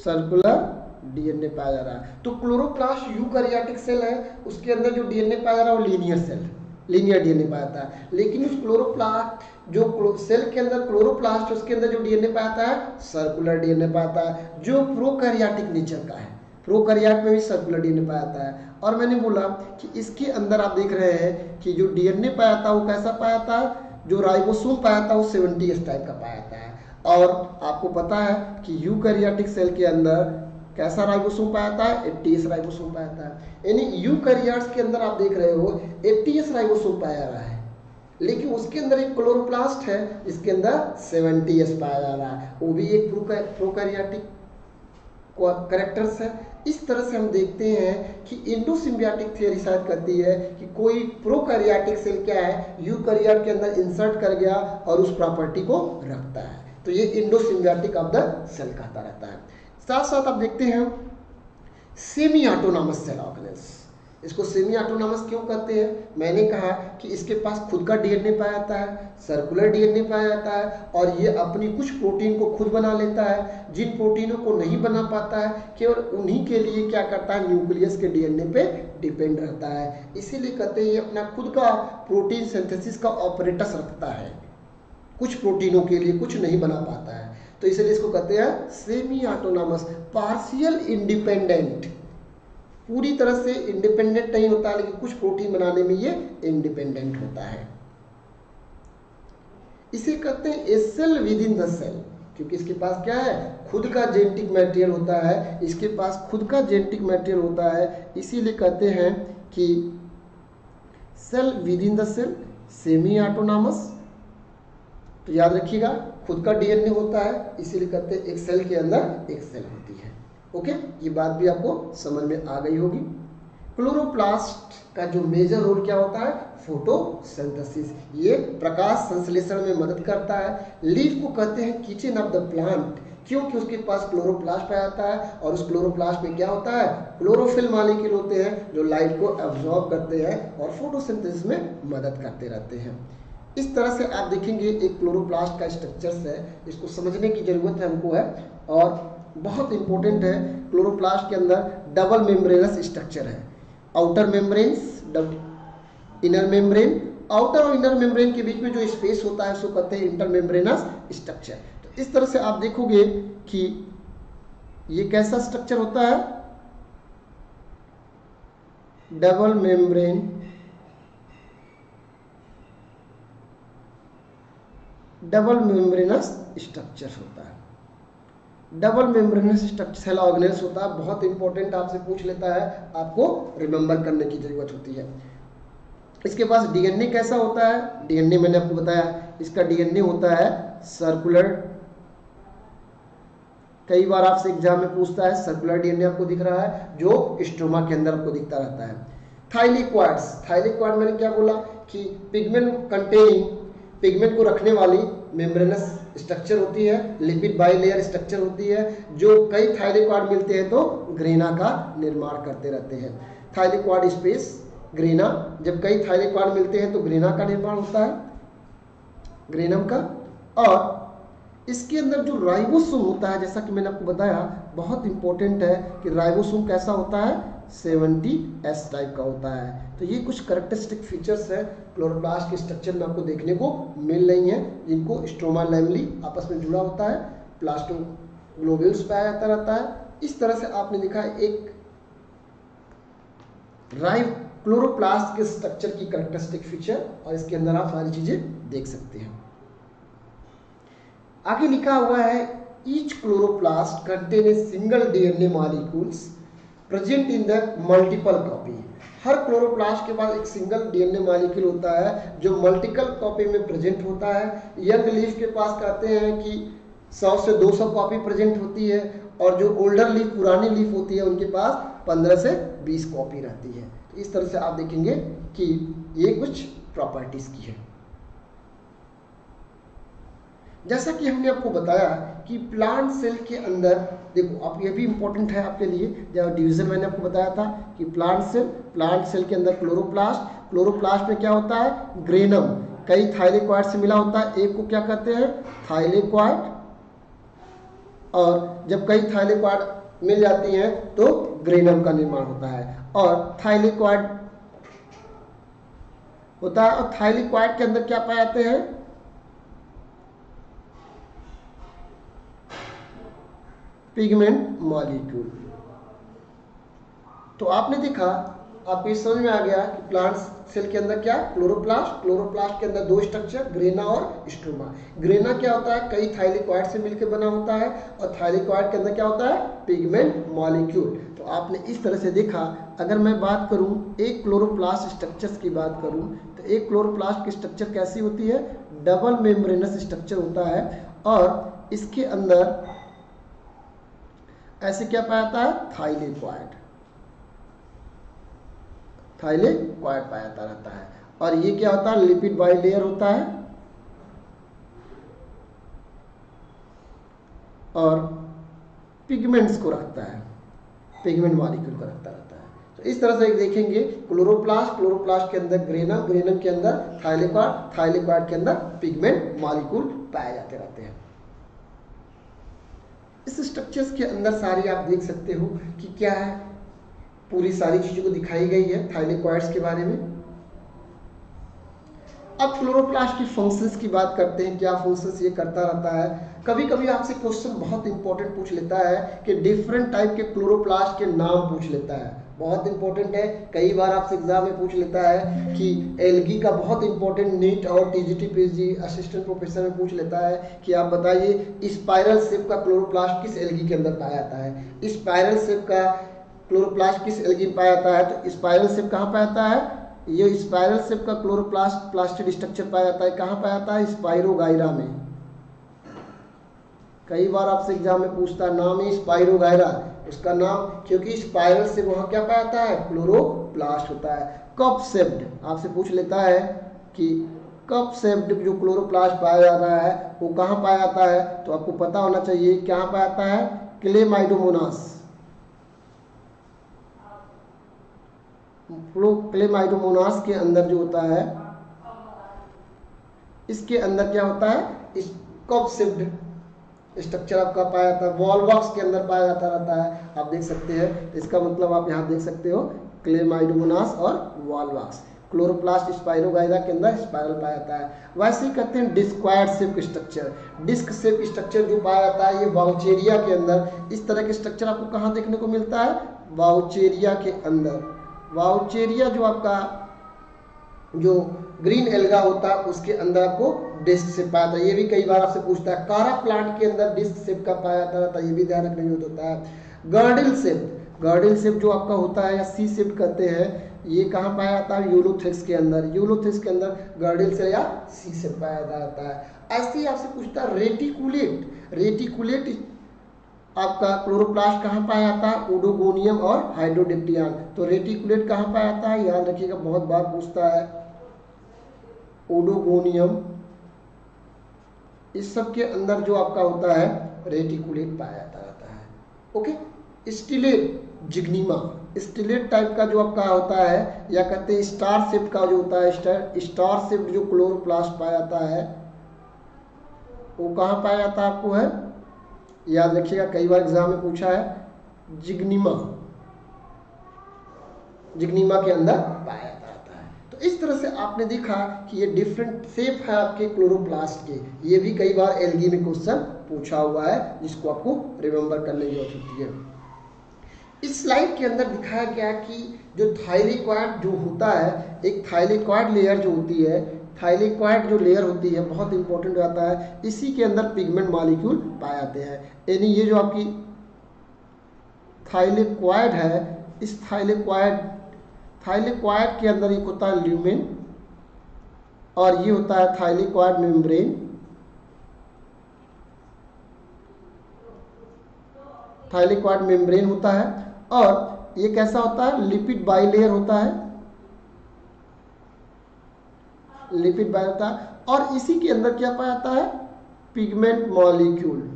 सर्कुलर डीएनए पाया जा रहा है। तो क्लोरोप्लास्ट यूकैरियोटिक सेल है, उसके अंदर जो डीएनए पाया जा रहा है वो लीनियर सेल, लीनियर डीएनए पाया जाता है। लेकिन उस क्लोरोप्लास्ट जो सेल के अंदर क्लोरोप्लास्ट, उसके अंदर जो डीएनए पाया जाता है सर्कुलर डीएनए पाया जाता है, जो प्रोकैरियोटिक नेचर का है। प्रोकैरियोट में भी सर्कुलर डीएनए पाया जाता है। और मैंने बोला कि इसके अंदर आप देख रहे हैं कि जो डीएनए पाया जाता है वो कैसा पाया जाता है, जो राइबोसोम पाया जाता है वो 70S टाइप का पाया जाता है। और आपको पता है कि यूकैरियोटिक सेल के अंदर कैसा राइबोसोम पाया जाता है, 80S राइबोसोम पाया जाता है। यानी यूकैरियोट्स के अंदर आप देख रहे हो 80S राइबोसोम पाया जा रहा है, लेकिन उसके अंदर एक क्लोरोप्लास्ट है जिसके अंदर 70S पाया जा रहा है, वो भी एक प्रोकैरियोटिक कैरेक्टर्स है। इस तरह से हम देखते हैं कि इंडोसिम्बियोटिक थ्योरी शायद कहती है कि कोई प्रोकैरियोटिक सेल क्या है, यूकैरियोट के अंदर इंसर्ट कर गया और उस प्रॉपर्टी को रखता है। तो ये इंडोसिम्बियोटिक ऑफ द सेल कहता रहता है। साथ साथ आप देखते हैं सेमी ऑटोनॉमस सेल ऑर्गेनेल्स। इसको सेमी ऑटोनॉमस क्यों कहते हैं? मैंने कहा कि इसके पास खुद का डीएनए पाया जाता है, सर्कुलर डीएनए पाया जाता है, और ये अपनी कुछ प्रोटीन को खुद बना लेता है। जिन प्रोटीनों को नहीं बना पाता है केवल उन्हीं के लिए क्या करता है, न्यूक्लियस के डीएनए पे डिपेंड रहता है। इसीलिए कहते हैं ये अपना खुद का प्रोटीन सिंथेसिस का ऑपरेटस रखता है, कुछ प्रोटीनों के लिए कुछ नहीं बना पाता है, तो इसलिए इसको कहते हैं सेमी ऑटोनॉमस, पार्शियल इंडिपेंडेंट। पूरी तरह से इंडिपेंडेंट नहीं होता लेकिन कुछ प्रोटीन बनाने में ये इंडिपेंडेंट होता है। इसे कहते हैं a cell within the cell, क्योंकि इसके पास क्या है, खुद का जेनेटिक मटेरियल होता है, इसके पास खुद का जेनेटिक मटेरियल होता है, इसीलिए कहते हैं कि cell within the cell, semi autonomous. तो याद रखिएगा खुद का डीएनए होता है, इसीलिए कहते हैं एक सेल के अंदर एक सेल होती है। ओके, ये बात भी आपको समझ में आ गई होगी। क्लोरोप्लास्ट का जो मेजर रोल क्या होता है, फोटोसिंथेसिस। ये प्रकाश संश्लेषण में मदद करता है। लीफ को कहते हैं किचन ऑफ द प्लांट, क्योंकि उसके पास क्लोरोप्लास्ट पाया जाता है, और उस क्लोरोप्लास्ट में क्या होता है, क्लोरोफिल मॉलिक्यूल होते हैं जो लाइट को एब्जॉर्ब करते हैं और फोटोसिंथेसिस में मदद करते रहते हैं। इस तरह से आप देखेंगे एक क्लोरोप्लास्ट का स्ट्रक्चर्स है, इसको समझने की जरूरत हमको है, और बहुत इंपॉर्टेंट है। क्लोरोप्लास्ट के अंदर डबल मेम्ब्रेनस स्ट्रक्चर है, outer membranes, inner membrane. Outer और इनर मेम्ब्रेन के बीच में जो स्पेस होता है उसको कहते हैं इंटर मेम्ब्रेनस स्ट्रक्चर। तो इस तरह से आप देखोगे कि ये कैसा स्ट्रक्चर होता है, double membrane, double membranous structure होता है। Double membranous structure cell organelles होता है, बहुत इंपॉर्टेंट, आपसे पूछ लेता है, आपको रिमेंबर करने की जरूरत होती है। इसके पास डीएनए कैसा होता है, डीएनए मैंने आपको बताया, इसका डीएनए होता है सर्कुलर। कई बार आपसे एग्जाम में पूछता है, सर्कुलर डीएनए आपको दिख रहा है जो स्ट्रोमा के अंदर आपको दिखता रहता है। थाइलिक्वाड्स, थाइलिक्वाड मैंने क्या बोला कि पिगमेंट कंटेनिंग, पिगमेंट को रखने वाली मेम्ब्रेनस स्ट्रक्चर होती है, लिपिड बाइलेयर स्ट्रक्चर होती है, जो कई थाइलिक्वाड मिलते हैं तो ग्रेना का निर्माण करते रहते हैं। थाइलिक्वाड स्पेस ग्रेना, जब कई थाइलिक्वाड मिलते हैं तो ग्रेना का निर्माण होता है, ग्रेनम का। और इसके अंदर जो राइबोसोम होता है, जैसा कि मैंने आपको बताया, बहुत इंपॉर्टेंट है कि राइबोसोम कैसा होता है, 70S टाइप का होता है। तो ये कुछ कैरेक्टरिस्टिक फीचर्स है क्लोरोप्लास्ट के स्ट्रक्चर में आपको देखने को मिल रही हैं, जिनको स्ट्रोमा लैमेली आपस में जुड़ा होता है, प्लास्टोग्लोब्यूल्स पाया जाता रहता है। इस तरह से आपने देखा एक क्लोरोप्लास्ट के स्ट्रक्चर की कैरेक्टरिस्टिक फीचर, और इसके अंदर आप सारी चीजें देख सकते हैं। आगे लिखा हुआ है each chloroplast contain a single DNA molecules present in the multiple copy. Her chloroplast के पास एक सिंगल डीएनए मॉलिक्यूल होता है जो मल्टीपल कॉपी में प्रेजेंट होता है। यंग लीफ के पास कहते हैं कि 100 से 200 कॉपी प्रेजेंट होती है, और जो ओल्डर लीफ, पुरानी लीफ होती है, उनके पास 15 से 20 कॉपी रहती है। तो इस तरह से आप देखेंगे कि ये कुछ प्रॉपर्टीज की है। जैसा कि हमने आपको बताया कि प्लांट सेल के अंदर, देखो आप, ये भी इंपॉर्टेंट है आपके लिए, जब डिवीजन मैंने आपको बताया था कि प्लांट सेल के अंदर क्लोरोप्लास्ट, क्लोरोप्लास्ट में क्या होता है, ग्रेनम, कई थाइलेक्वाइड से मिला होता है, एक को क्या कहते हैं, थाइलेक्वाइड, और जब कई थाइलेक्वाइड मिल जाती हैं तो ग्रेनम का निर्माण होता है, और थाइलेक्वाइड होता है। और थाइलेक्वाइड के अंदर क्या पाए जाते हैं, पिगमेंट मॉलिक्यूल। तो आपने देखा, आपको समझ में आ गया कि प्लांट सेल के अंदर क्या, क्लोरोप्लास्ट, क्लोरोप्लास्ट के अंदर दो स्ट्रक्चर, ग्रेना और स्ट्रोमा। ग्रेना क्या होता है, कई थाइलेक्वाइड से मिलकर बना होता है, और थाइलेक्वाइड के अंदर क्या होता है, पिगमेंट मॉलिक्यूल। तो आपने इस तरह से देखा। अगर मैं बात करूं एक क्लोरोप्लास्ट स्ट्रक्चर्स की बात करूं, तो एक क्लोरोप्लास्ट की स्ट्रक्चर कैसी होती है, डबल मेम्ब्रेनस स्ट्रक्चर होता है, और इसके अंदर ऐसे क्या पाया जाता है, थाइलेक्वाइड पाया जाता रहता है। और ये क्या होता है, लिपिड बाइलेयर होता है, और पिगमेंट्स को रखता है, पिगमेंट मॉलिक्यूल को रखता रहता है। तो इस तरह से देखेंगे क्लोरोप्लास्ट, क्लोरोप्लास्ट के अंदर ग्रेनम, ग्रेनम के अंदर थाइलेकॉइड, थाइलेकॉइड के अंदर पिगमेंट मॉलिक्यूल पाए जाते रहते हैं। इस स्ट्रक्चर्स के अंदर सारी आप देख सकते हो कि क्या है, पूरी सारी चीजों को दिखाई गई है थाइलेकॉइड्स के बारे में। अब क्लोरोप्लास्ट की फंक्शंस की बात करते हैं, क्या फंक्शंस ये करता रहता है। कभी कभी आपसे क्वेश्चन बहुत इंपॉर्टेंट पूछ लेता है कि डिफरेंट टाइप के क्लोरोप्लास्ट के नाम पूछ लेता है, बहुत इंपॉर्टेंट है। कई बार आपसे एग्जाम में पूछ लेता है कि एल्गी का बहुत इंपॉर्टेंट नीट और टीजीटी पीजी असिस्टेंट प्रोफेसर में पूछ लेता है कि आप बताइए स्पाइरल शेप का क्लोरोप्लास्ट किस एल्गी के अंदर पाया जाता है। स्पाइरल शेप का क्लोरोप्लास्ट किस एल्गी में पाया जाता है, तो स्पाइरल शेप कहाँ पाया जाता है, ये स्पाइरल शेप का क्लोरोप्लास्ट प्लास्टिड स्ट्रक्चर पाया जाता है, कहाँ पाया जाता है, स्पाइरोगाइरा में। कई बार आपसे एग्जाम में पूछता है नाम ही स्पाइरोगाइरा, उसका नाम क्योंकि स्पाइरल से वहाँ क्या पाया जाता है, क्लोरोप्लास्ट होता है। कप शेप्ड आपसे पूछ लेता है कि कप शेप्ड जो क्लोरोप्लास्ट पाया जाता है वो कहाँ पाया जाता है, तो आपको पता होना चाहिए कहाँ पाया जाता है, क्लेमाइडोमोनास। क्लेमाइडोमोनास के अंदर जो होता है, इसके अंदर क्या होता है, इस कप शेप्ड स्ट्रक्चर आपका पाया जाता है। वॉलवॉक्स के अंदर पाया जाता रहता है, आप देख सकते हैं। इसका मतलब आप यहाँ देख सकते हो क्लेमाइडोमोनास और वॉलवॉक्स। क्लोरोप्लास्ट स्पाइरोगाइरा के अंदर स्पाइरल पाया जाता है। वैसे ही कहते हैं डिस्क्वायर्ड shape structure, disc shape structure जो पाया जाता है ये वाउचेरिया के अंदर। इस तरह के स्ट्रक्चर आपको कहाँ देखने को मिलता है, वाउचेरिया के अंदर। वाउचेरिया जो आपका जो ग्रीन एल्गा होता है उसके अंदर आपको डिस्क शेप पाया जाता है। ये भी कई बार आपसे पूछता है। कारा प्लांट के अंदर डिस्क शेप का पाया जाता है, ये भी ध्यान रखने की जरूरत होता है। गर्डिल शेप, गर्डिल शेप जो आपका होता है या सी शेप कहते हैं, ये कहाँ पाया जाता है, यूलोथेक्स के अंदर। यूलोथेक्स के अंदर गर्डिल शेप या सी शेप पाया जाता है। ऐसे ही आपसे पूछता है रेटिकुलेट, रेटिकुलेट आपका क्लोरोप्लास्ट कहाँ पाया जाता है, ओडोगोनियम और हाइड्रोडिप्टियन। तो रेटिकुलेट कहाँ पाया जाता है, याद रखिएगा बहुत बार पूछता है, ओडोगोनियम, इस सब के अंदर जो आपका होता है रेटिकुलेट पाया जाता रहता है। ओके, स्टिलेट, जिग्निमा, स्टिलेट टाइप का जो आपका होता है या कहते हैं स्टार शेप का जो होता है, स्टार शेप जो क्लोरोप्लास्ट पाया जाता है वो कहाँ पाया जाता है, आपको है याद रखिएगा, कई बार एग्जाम में पूछा है, जिग्निमा, जिग्निमा के अंदर पाया जाता है। तो इस तरह से आपने देखा कि ये डिफरेंट शेप है आपके क्लोरोप्लास्ट के। ये भी कई बार एल्गी में क्वेश्चन पूछा हुआ है जिसको आपको रिमेंबर करने की जरूरत होती है। इस स्लाइड के अंदर दिखाया गया कि जो थाइलेकॉइड जो होता है, एक थाइलेकॉइड लेयर जो होती है, थाइलेकॉइड जो लेयर होती है बहुत इंपॉर्टेंट हो जाता है, इसी के अंदर पिगमेंट मॉलिक्यूल पाए जाते हैं। यानी ये जो आपकी थाइलेकॉइड है, इस थाइलेकॉइड के अंदर एक होता है ल्यूमेन और ये होता है थाइलेकॉइड मेम्ब्रेन। थाइलेकॉइड मेम्ब्रेन होता है और ये कैसा होता है, लिपिड बाइलेयर होता है, लिपिड बाइलेयर होता है और इसी के अंदर क्या पाया जाता है, पिगमेंट मॉलिक्यूल।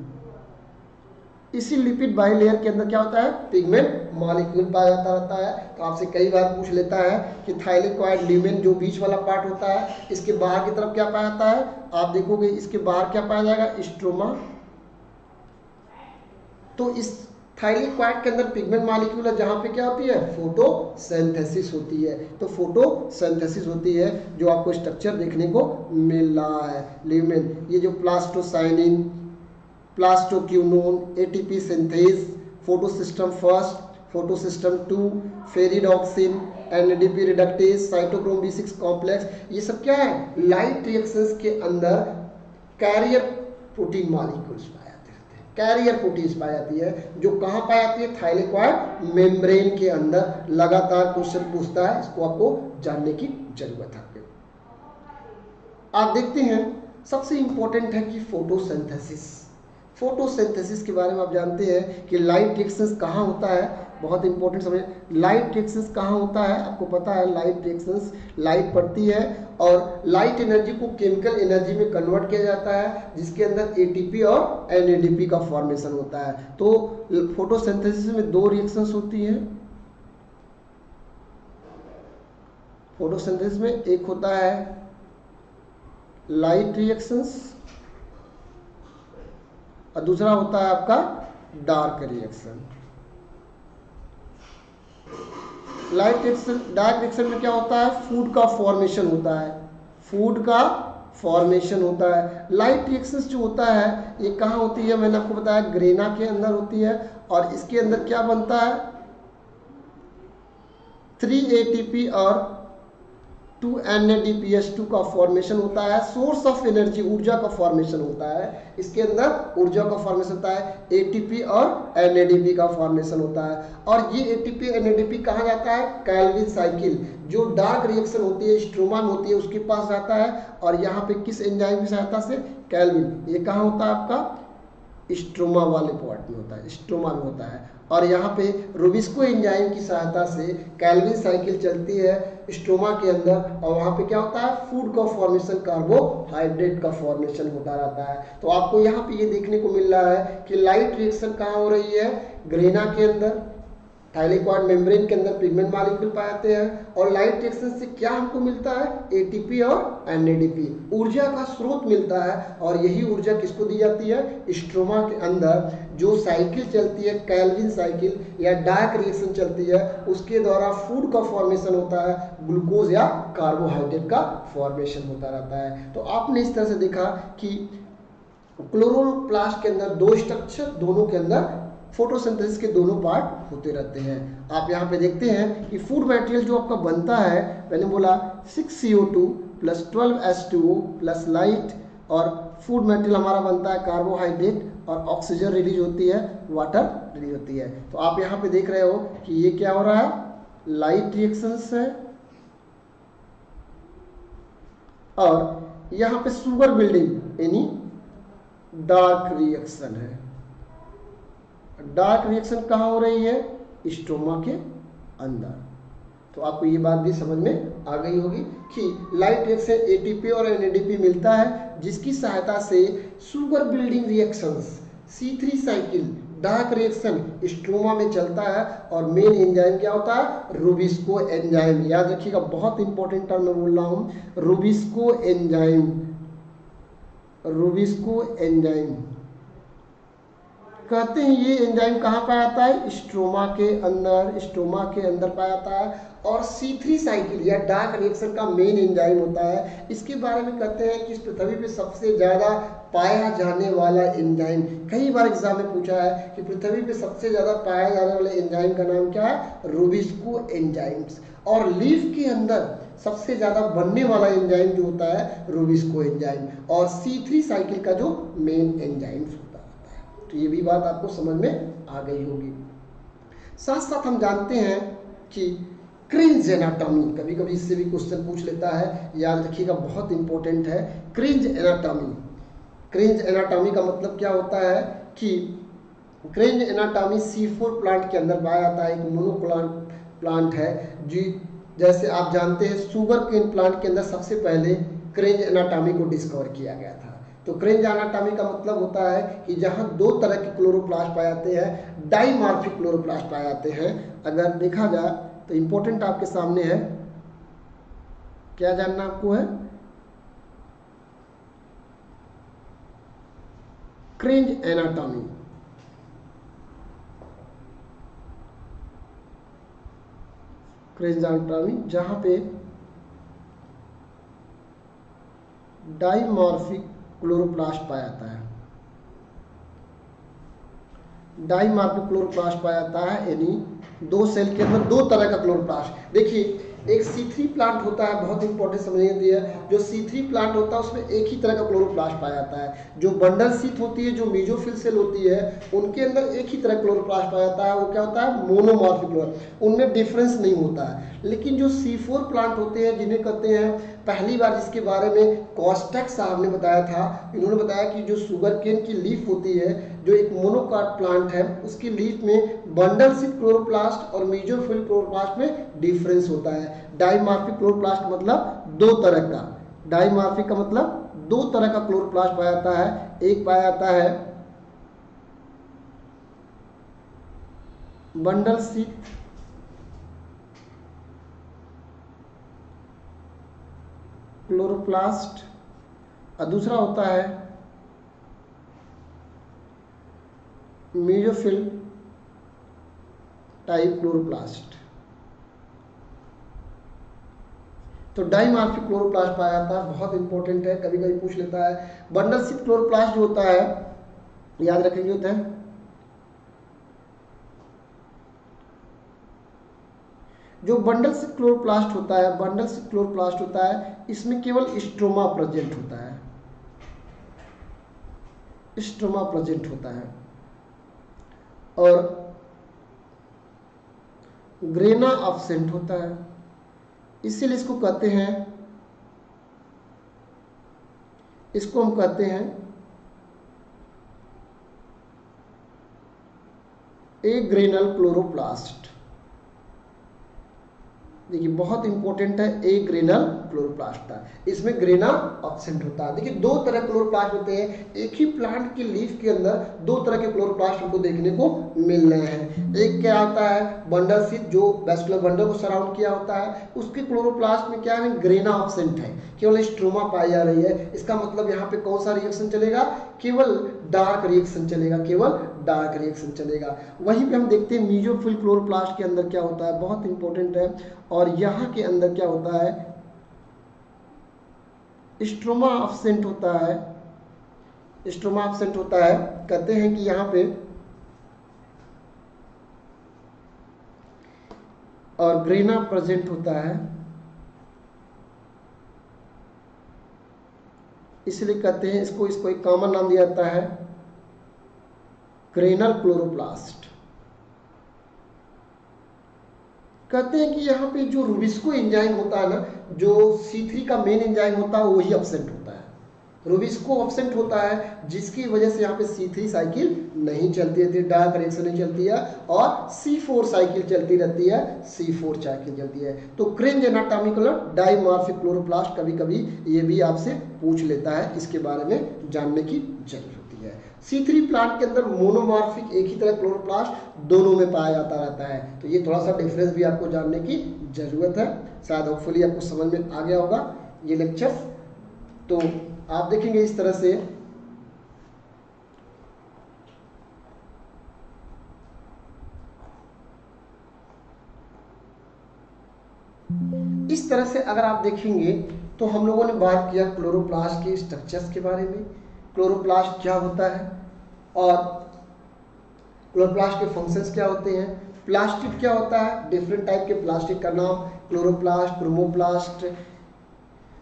इसी लिपिड बाइलेयर के अंदर क्या होता है, पिगमेंट मॉलिक्यूल पाया जाता रहता है। तो आपसे कई बार पूछ लेता है कि थाइलेकॉइड ल्यूमेन जो बीच वाला पार्ट होता है, इसके बाहर की तरफ क्या पाया जाता है, आप देखोगे इसके बाहर क्या पाया जाएगा, स्ट्रोमा। तो इस थाइलेकॉइड के अंदर पिगमेंट मॉलिक्यूल है जहाँ पे क्या होती है, फोटोसिंथेसिस होती है। तो फोटोसिंथेसिस होती है जो आपको स्ट्रक्चर देखने को मिल रहा है ल्यूमेन। ये जो plastocyanin, plastoquinone, ATP synthase, photosystem first, photosystem 2, ferredoxin, NADP reductase, cytochrome B6 complex, ये सब क्या है, लाइट रिएक्शंस के अंदर कैरियर प्रोटीन मॉलिक्यूल्स पाए जाते रहते हैं। कैरियर प्रोटीन्स पाई जाती है जो कहाँ पाई जाती है, थाइलेकॉइड मेम्ब्रेन के अंदर। लगातार क्वेश्चन पूछता है, इसको आपको जानने की जरूरत है। आप देखते हैं सबसे इंपॉर्टेंट है कि फोटोसिंथेसिस। फोटोसिंथेसिस के बारे में आप जानते हैं कि लाइट रिएक्शंस कहाँ होता है, बहुत इंपॉर्टेंट समझ। लाइट रिएक्शंस कहाँ होता है, आपको पता है लाइट रिएक्शंस, लाइट पड़ती है और लाइट एनर्जी को केमिकल एनर्जी में कन्वर्ट किया जाता है, जिसके अंदर एटीपी और एनएडीपी का फॉर्मेशन होता है। तो फोटोसिंथेसिस में दो रिएक्शंस होती हैं फोटोसिंथेसिस में, एक होता है लाइट रिएक्शंस और दूसरा होता है आपका dark reaction. Light reaction, dark reaction में क्या होता है, फूड का फॉर्मेशन होता है, फूड का फॉर्मेशन होता है। लाइट रिएक्शंस जो होता है ये कहाँ होती है, मैंने आपको बताया ग्रेना के अंदर होती है और इसके अंदर क्या बनता है 3 ATP और 2 NADPH2 का फॉर्मेशन होता है। सोर्स ऑफ एनर्जी, ऊर्जा का फॉर्मेशन होता है, इसके अंदर ऊर्जा का फॉर्मेशन होता है, एटीपी और NADP का फॉर्मेशन होता है। और ये एटीपी NADP कहाँ जाता है, कैल्विन साइकिल, जो डार्क रिएक्शन होती है स्ट्रोमा में होती है उसके पास जाता है। और यहाँ पे किस एंजाइम की सहायता से, कैल्विन, ये कहाँ होता है आपका स्ट्रोमा वाले पार्ट में होता है, स्ट्रोमा में होता है। और यहाँ पे रूबिस्को एंजाइम की सहायता से कैल्विन साइकिल चलती है स्ट्रोमा के अंदर और वहाँ पे क्या होता है, फूड का फॉर्मेशन, कार्बोहाइड्रेट का फॉर्मेशन होता रहता है। तो आपको यहाँ पे ये देखने को मिल रहा है कि लाइट रिएक्शन कहाँ हो रही है, ग्रेना के अंदर, थाइलेकॉइड मेम्ब्रेन के अंदर पिगमेंट मॉलिक्यूल पाए जाते हैं। और लाइट रिएक्शन से क्या हमको मिलता है, एटीपी और एनएडीपी, ऊर्जा का स्रोत मिलता है। और यही ऊर्जा किसको दी जाती है, स्ट्रोमा के अंदर जो साइकिल चलती है, कैल्विन साइकिल या डार्क रिएक्शन चलती है, उसके द्वारा फूड का फॉर्मेशन होता है, ग्लूकोज या कार्बोहाइड्रेट का फॉर्मेशन होता रहता है। तो आपने इस तरह से देखा कि क्लोरोप्लास्ट के अंदर दो स्ट्रक्चर, दोनों के अंदर फोटोसिंथेसिस के दोनों पार्ट होते रहते हैं। आप यहाँ पे देखते हैं कि फूड मटेरियल जो आपका बनता है, मैंने बोला 6CO2 + 12H2O + लाइट, और फूड मटेरियल हमारा बनता है कार्बोहाइड्रेट और ऑक्सीजन रिलीज होती है, वाटर रिलीज होती है। तो आप यहाँ पे देख रहे हो कि ये क्या हो रहा है, लाइट रिएक्शंस है और यहाँ पे शुगर बिल्डिंग यानी डार्क रिएक्शन है। डार्क रिएक्शन कहाँ हो रही है, स्ट्रोमा के अंदर। तो आपको ये बात भी समझ में आ गई होगी कि लाइट रिएक्शन एटीपी और एनएडीपी मिलता है, जिसकी सहायता से sugar building reactions, C3 cycle, dark reaction stroma में चलता है। और मेन एंजाइम क्या होता है, रूबिस्को एंजाइम। याद रखिएगा, बहुत इंपॉर्टेंट टर्म मैं बोल रहा हूँ, रूबिस्को एंजाइम। रूबिस्को एंजाइम कहते हैं ये एंजाइम कहाँ पाया जाता है, स्ट्रोमा के अंदर, स्ट्रोमा के अंदर पाया जाता है। और C3 साइकिल या डार्क रिएक्शन का मेन एंजाइम होता है। इसके बारे में कहते हैं कि इस पृथ्वी पे सबसे ज़्यादा पाया जाने वाला एंजाइम, कई बार एग्जाम में पूछा है कि पृथ्वी पे सबसे ज़्यादा पाया जाने वाले एंजाइम का नाम क्या है, रूबिस्को एंजाइम्स। और लीफ के अंदर सबसे ज़्यादा बनने वाला एंजाइम जो होता है रूबिस्को एंजाइम, और C3 साइकिल का जो मेन एंजाइम होता है। तो ये भी बात आपको समझ में आ गई होगी। साथ साथ हम जानते हैं कि क्रिंज एनाटॉमी, कभी कभी इससे भी क्वेश्चन पूछ लेता है, याद रखिएगा बहुत इंपॉर्टेंट है। क्रिंज एनाटॉमी, क्रिंज एनाटॉमी का मतलब क्या होता है कि क्रिंज एनाटॉमी C4 प्लांट के अंदर पाया जाता है। एक मोनोक्लांट प्लांट है जी, जैसे आप जानते हैं शुगर केन प्लांट के अंदर सबसे पहले क्रिंज एनाटॉमी को डिस्कवर किया गया था। तो क्रिंज एनाटॉमी का मतलब होता है कि जहाँ दो तरह के क्लोरोप्लास्ट पाए जाते हैं, डाइमॉर्फिक क्लोरोप्लास्ट पाए जाते हैं। अगर देखा जाए तो इंपॉर्टेंट आपके सामने है, क्या जानना आपको है, क्रिंज एनाटॉमी। क्रिंज एनाटॉमी जहाँ पे डाइमॉर्फिक क्लोरोप्लास्ट पाया जाता है, डाइमॉर्फिक क्लोरोप्लास्ट पाया जाता है, यानी दो सेल के अंदर दो तरह का क्लोरोप्लास्ट। देखिए एक C3 प्लांट होता है, बहुत इंपॉर्टेंट समझने के लिए, जो C3 प्लांट होता है उसमें एक ही तरह का क्लोरोप्लास्ट पाया जाता है। जो बंडल शीथ होती है, जो मेसोफिल सेल होती है, उनके अंदर एक ही तरह क्लोरोप्लास्ट पाया जाता है। वो क्या होता है, मोनोमॉर्फिक क्लोरोप्लास्ट, उनमें डिफरेंस नहीं होता है। लेकिन जो C4 प्लांट होते हैं, जिन्हें कहते हैं, पहली बार जिसके बारे में कॉस्टेक साहब ने बताया था, इन्होंने बताया कि जो शुगर केन की लीफ होती है, जो एक मोनोकाट प्लांट है, उसकी लीफ में बंडल सिप क्लोरोप्लास्ट और मेसोफिल क्लोरोप्लास्ट में डिफरेंस होता है। डाइमॉर्फिक क्लोरोप्लास्ट मतलब दो तरह का, डाइमॉर्फिक का मतलब दो तरह का क्लोरोप्लास्ट पाया जाता है। एक पाया जाता है बंडल सिप क्लोरोप्लास्ट और दूसरा होता है मेसोफिल टाइप क्लोरोप्लास्ट। तो डाइमॉर्फिक क्लोरोप्लास्ट पाया जाता है, बहुत इंपॉर्टेंट है, कभी कभी पूछ लेता है। बंडल सिप क्लोरोप्लास्ट जो होता है, याद रखेंगे, होता है जो बंडल सिप क्लोरोप्लास्ट होता है, बंडल सिप क्लोरोप्लास्ट होता है, इसमें केवल स्ट्रोमा प्रेजेंट होता है, स्ट्रोमा प्रेजेंट होता है, और ग्रेना एब्सेंट होता है। इसीलिए इसको कहते हैं, इसको हम कहते हैं एग्रेनल क्लोरोप्लास्ट। देखिए बहुत इंपॉर्टेंट है, एग्रेनल क्लोरोप्लास्ट था, इसमें ग्रेना एब्सेंट होता है। देखिए दो तरह क्लोरोप्लास्ट होते हैं, एक ही प्लांट की लीफ के अंदर दो तरह के क्लोरोप्लास्ट हमको देखने को मिल रहे हैं। एक क्या आता है बंडल सिप, जो वैस्कुलर बंडल को सराउंड किया होता है, उसके क्लोरोप्लास्ट में क्या है, ग्रेना एब्सेंट है, केवल स्ट्रोमा पाई जा रही है। इसका मतलब यहाँ पे कौन सा रिएक्शन चलेगा, केवल डार्क रिएक्शन चलेगा, केवल डार्क रिएक्शन चलेगा। वहीं पे हम देखते हैं मेसोफिल क्लोरोप्लास्ट के अंदर क्या होता है, बहुत इंपॉर्टेंट है, और यहाँ के अंदर क्या होता है, स्ट्रोमा एब्सेंट होता है, स्ट्रोमा एब्सेंट होता है। कहते हैं कि यहाँ पे और ग्रेना प्रेजेंट होता है, इसलिए कहते हैं इसको एक कॉमन नाम दिया जाता है ग्रेनल क्लोरोप्लास्ट। कहते हैं कि यहाँ पे जो रुबिस्को एंजाइम होता है ना, जो C3 का मेन एंजाइम होता है, वही एब्सेंट होता है। रुबिस्को एब्सेंट होता है, जिसकी वजह से यहाँ पे C3 साइकिल नहीं चलती रहती है, डार्क रिएक्शन नहीं चलती है, और C4 साइकिल चलती रहती है, C4 साइकिल चलती है। तो क्रेंज एनाटॉमिकल डाइमॉर्फिक क्लोरोप्लास्ट कभी कभी ये भी आपसे पूछ लेता है, इसके बारे में जानने की जरूरत होती है। C3 प्लांट के अंदर मोनोमॉर्फिक एक ही तरह क्लोरोप्लास्ट दोनों में पाया जाता रहता है, तो ये थोड़ा सा डिफरेंस भी आपको जानने की जरूरत है। शायद होपफुली आपको समझ में आ गया होगा ये लेक्चर। तो आप देखेंगे इस तरह से अगर आप देखेंगे तो हम लोगों ने बात किया क्लोरोप्लास्ट के स्ट्रक्चर्स के बारे में, क्लोरोप्लास्ट क्या होता है और क्लोरोप्लास्ट के फंक्शंस क्या होते हैं, प्लास्टिड क्या होता है, डिफरेंट टाइप के प्लास्टिक का नाम, क्लोरोप्लास्ट, क्रोमोप्लास्ट,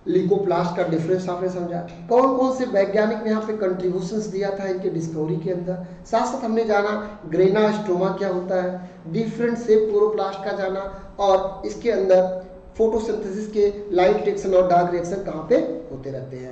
लिकोप्लास्ट का डिफरेंस आपने समझा, कौन कौन से वैज्ञानिक ने यहाँ पे कंट्रीब्यूशंस दिया था इनके डिस्कवरी के अंदर। साथ साथ हमने जाना ग्रेना स्ट्रोमा क्या होता है, डिफरेंट शेप क्लोरोप्लास्ट का जाना, और इसके अंदर फोटोसिंथेसिस के लाइट रिएक्शन और डार्क रिएक्शन कहाँ पे होते रहते हैं।